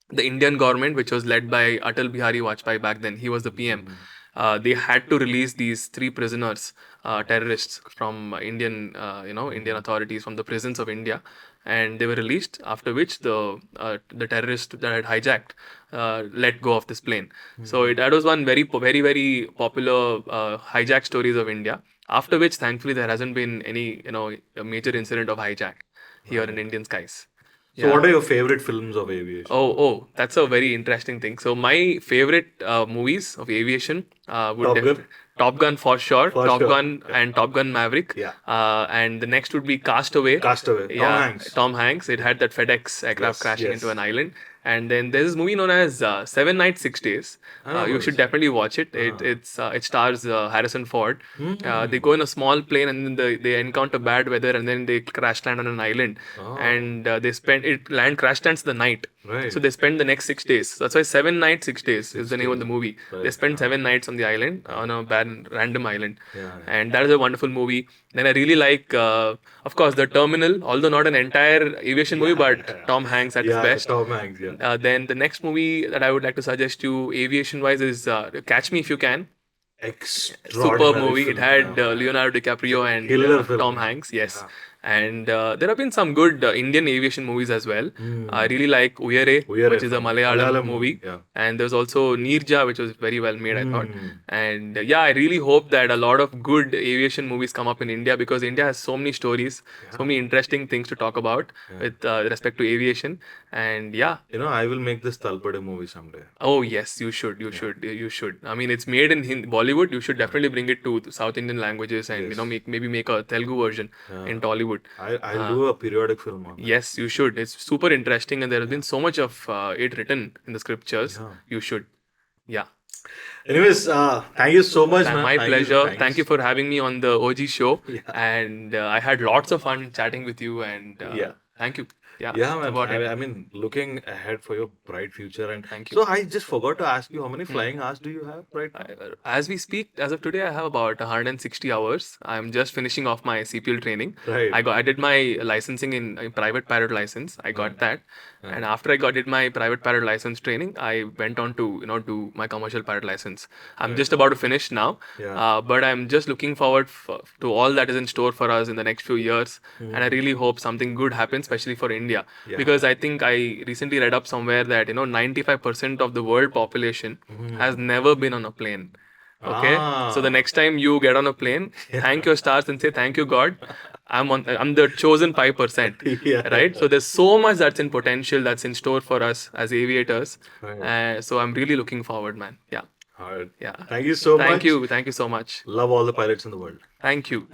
the Indian government, which was led by Atal Bihari Vajpayee back then, he was the PM. They had to release these three prisoners, terrorists from Indian authorities from the prisons of India, and they were released. After which the terrorist that had hijacked let go of this plane. So that was one very very popular hijack stories of India. After which, thankfully, there hasn't been any a major incident of hijack here in Indian skies. So, what are your favorite films of aviation? Oh, that's a very interesting thing. So my favorite movies of aviation would Top Gun for sure, Top Gun and Top Gun Maverick. Yeah. And the next would be Castaway. Castaway. Yeah, Tom Hanks. Tom Hanks. It had that FedEx aircraft Yes, crashing yes. into an island. And then there's this movie known as 7 Nights, 6 Days. You should definitely watch it. It stars Harrison Ford. They go in a small plane, and then they encounter bad weather, and then they crash land on an island. And crash lands the night. Right. So they spend the next 6 days. That's why 7 Nights, 6 Days is the name of the movie. They spend 7 nights on the island, on a random island. And that is a wonderful movie. Then I really like, of course, The Terminal, although not an entire aviation movie, but Tom Hanks at his best. Tom Hanks, yeah. Then the next movie that I would like to suggest you, aviation-wise, is Catch Me If You Can. Extraordinary Superb movie. film, It had yeah. Leonardo DiCaprio and Killer film. Tom Hanks. Yes. And there have been some good Indian aviation movies as well. I really like Uyare, which is a Malayalam movie. Yeah. And there's also Neerja, which was very well made, I thought. And I really hope that a lot of good aviation movies come up in India, because India has so many stories, so many interesting things to talk about with respect to aviation. And I will make this Talpade movie someday. oh yes, you should. You should. I mean, it's made in Bollywood. You should definitely bring it to the South Indian languages, and maybe make a Telugu version in Tollywood. I'll do a periodic film on that. Yes, you should. It's super interesting, and there has been so much of it written in the scriptures. You should. Yeah. Anyways, thank you so much, man. My Thank pleasure. Thanks. Thank you for having me on the OG show. And I had lots of fun chatting with you. And thank you. Yeah, Yeah, that's man. about it. I mean, looking ahead for your bright future. And Thank you. So I just forgot to ask you, how many flying hours do you have right now? As we speak, as of today, I have about 160 hours. I'm just finishing off my CPL training. Right. I did my licensing in private pilot license. I got that, and after I did my private pilot license training, I went on to do my commercial pilot license. I'm just about to finish now, but I'm just looking forward to all that is in store for us in the next few years, and I really hope something good happens, especially for India, because I think I recently read up somewhere that 95% of the world population has never been on a plane. Okay, so the next time you get on a plane, thank your stars and say, thank you God, I'm the chosen 5%. Yeah. Right? So there's so much that's in potential, that's in store for us as aviators. Right. So I'm really looking forward, man. Yeah. All right. Yeah. Thank you so much. Thank you so much. Love all the pilots in the world. Thank you.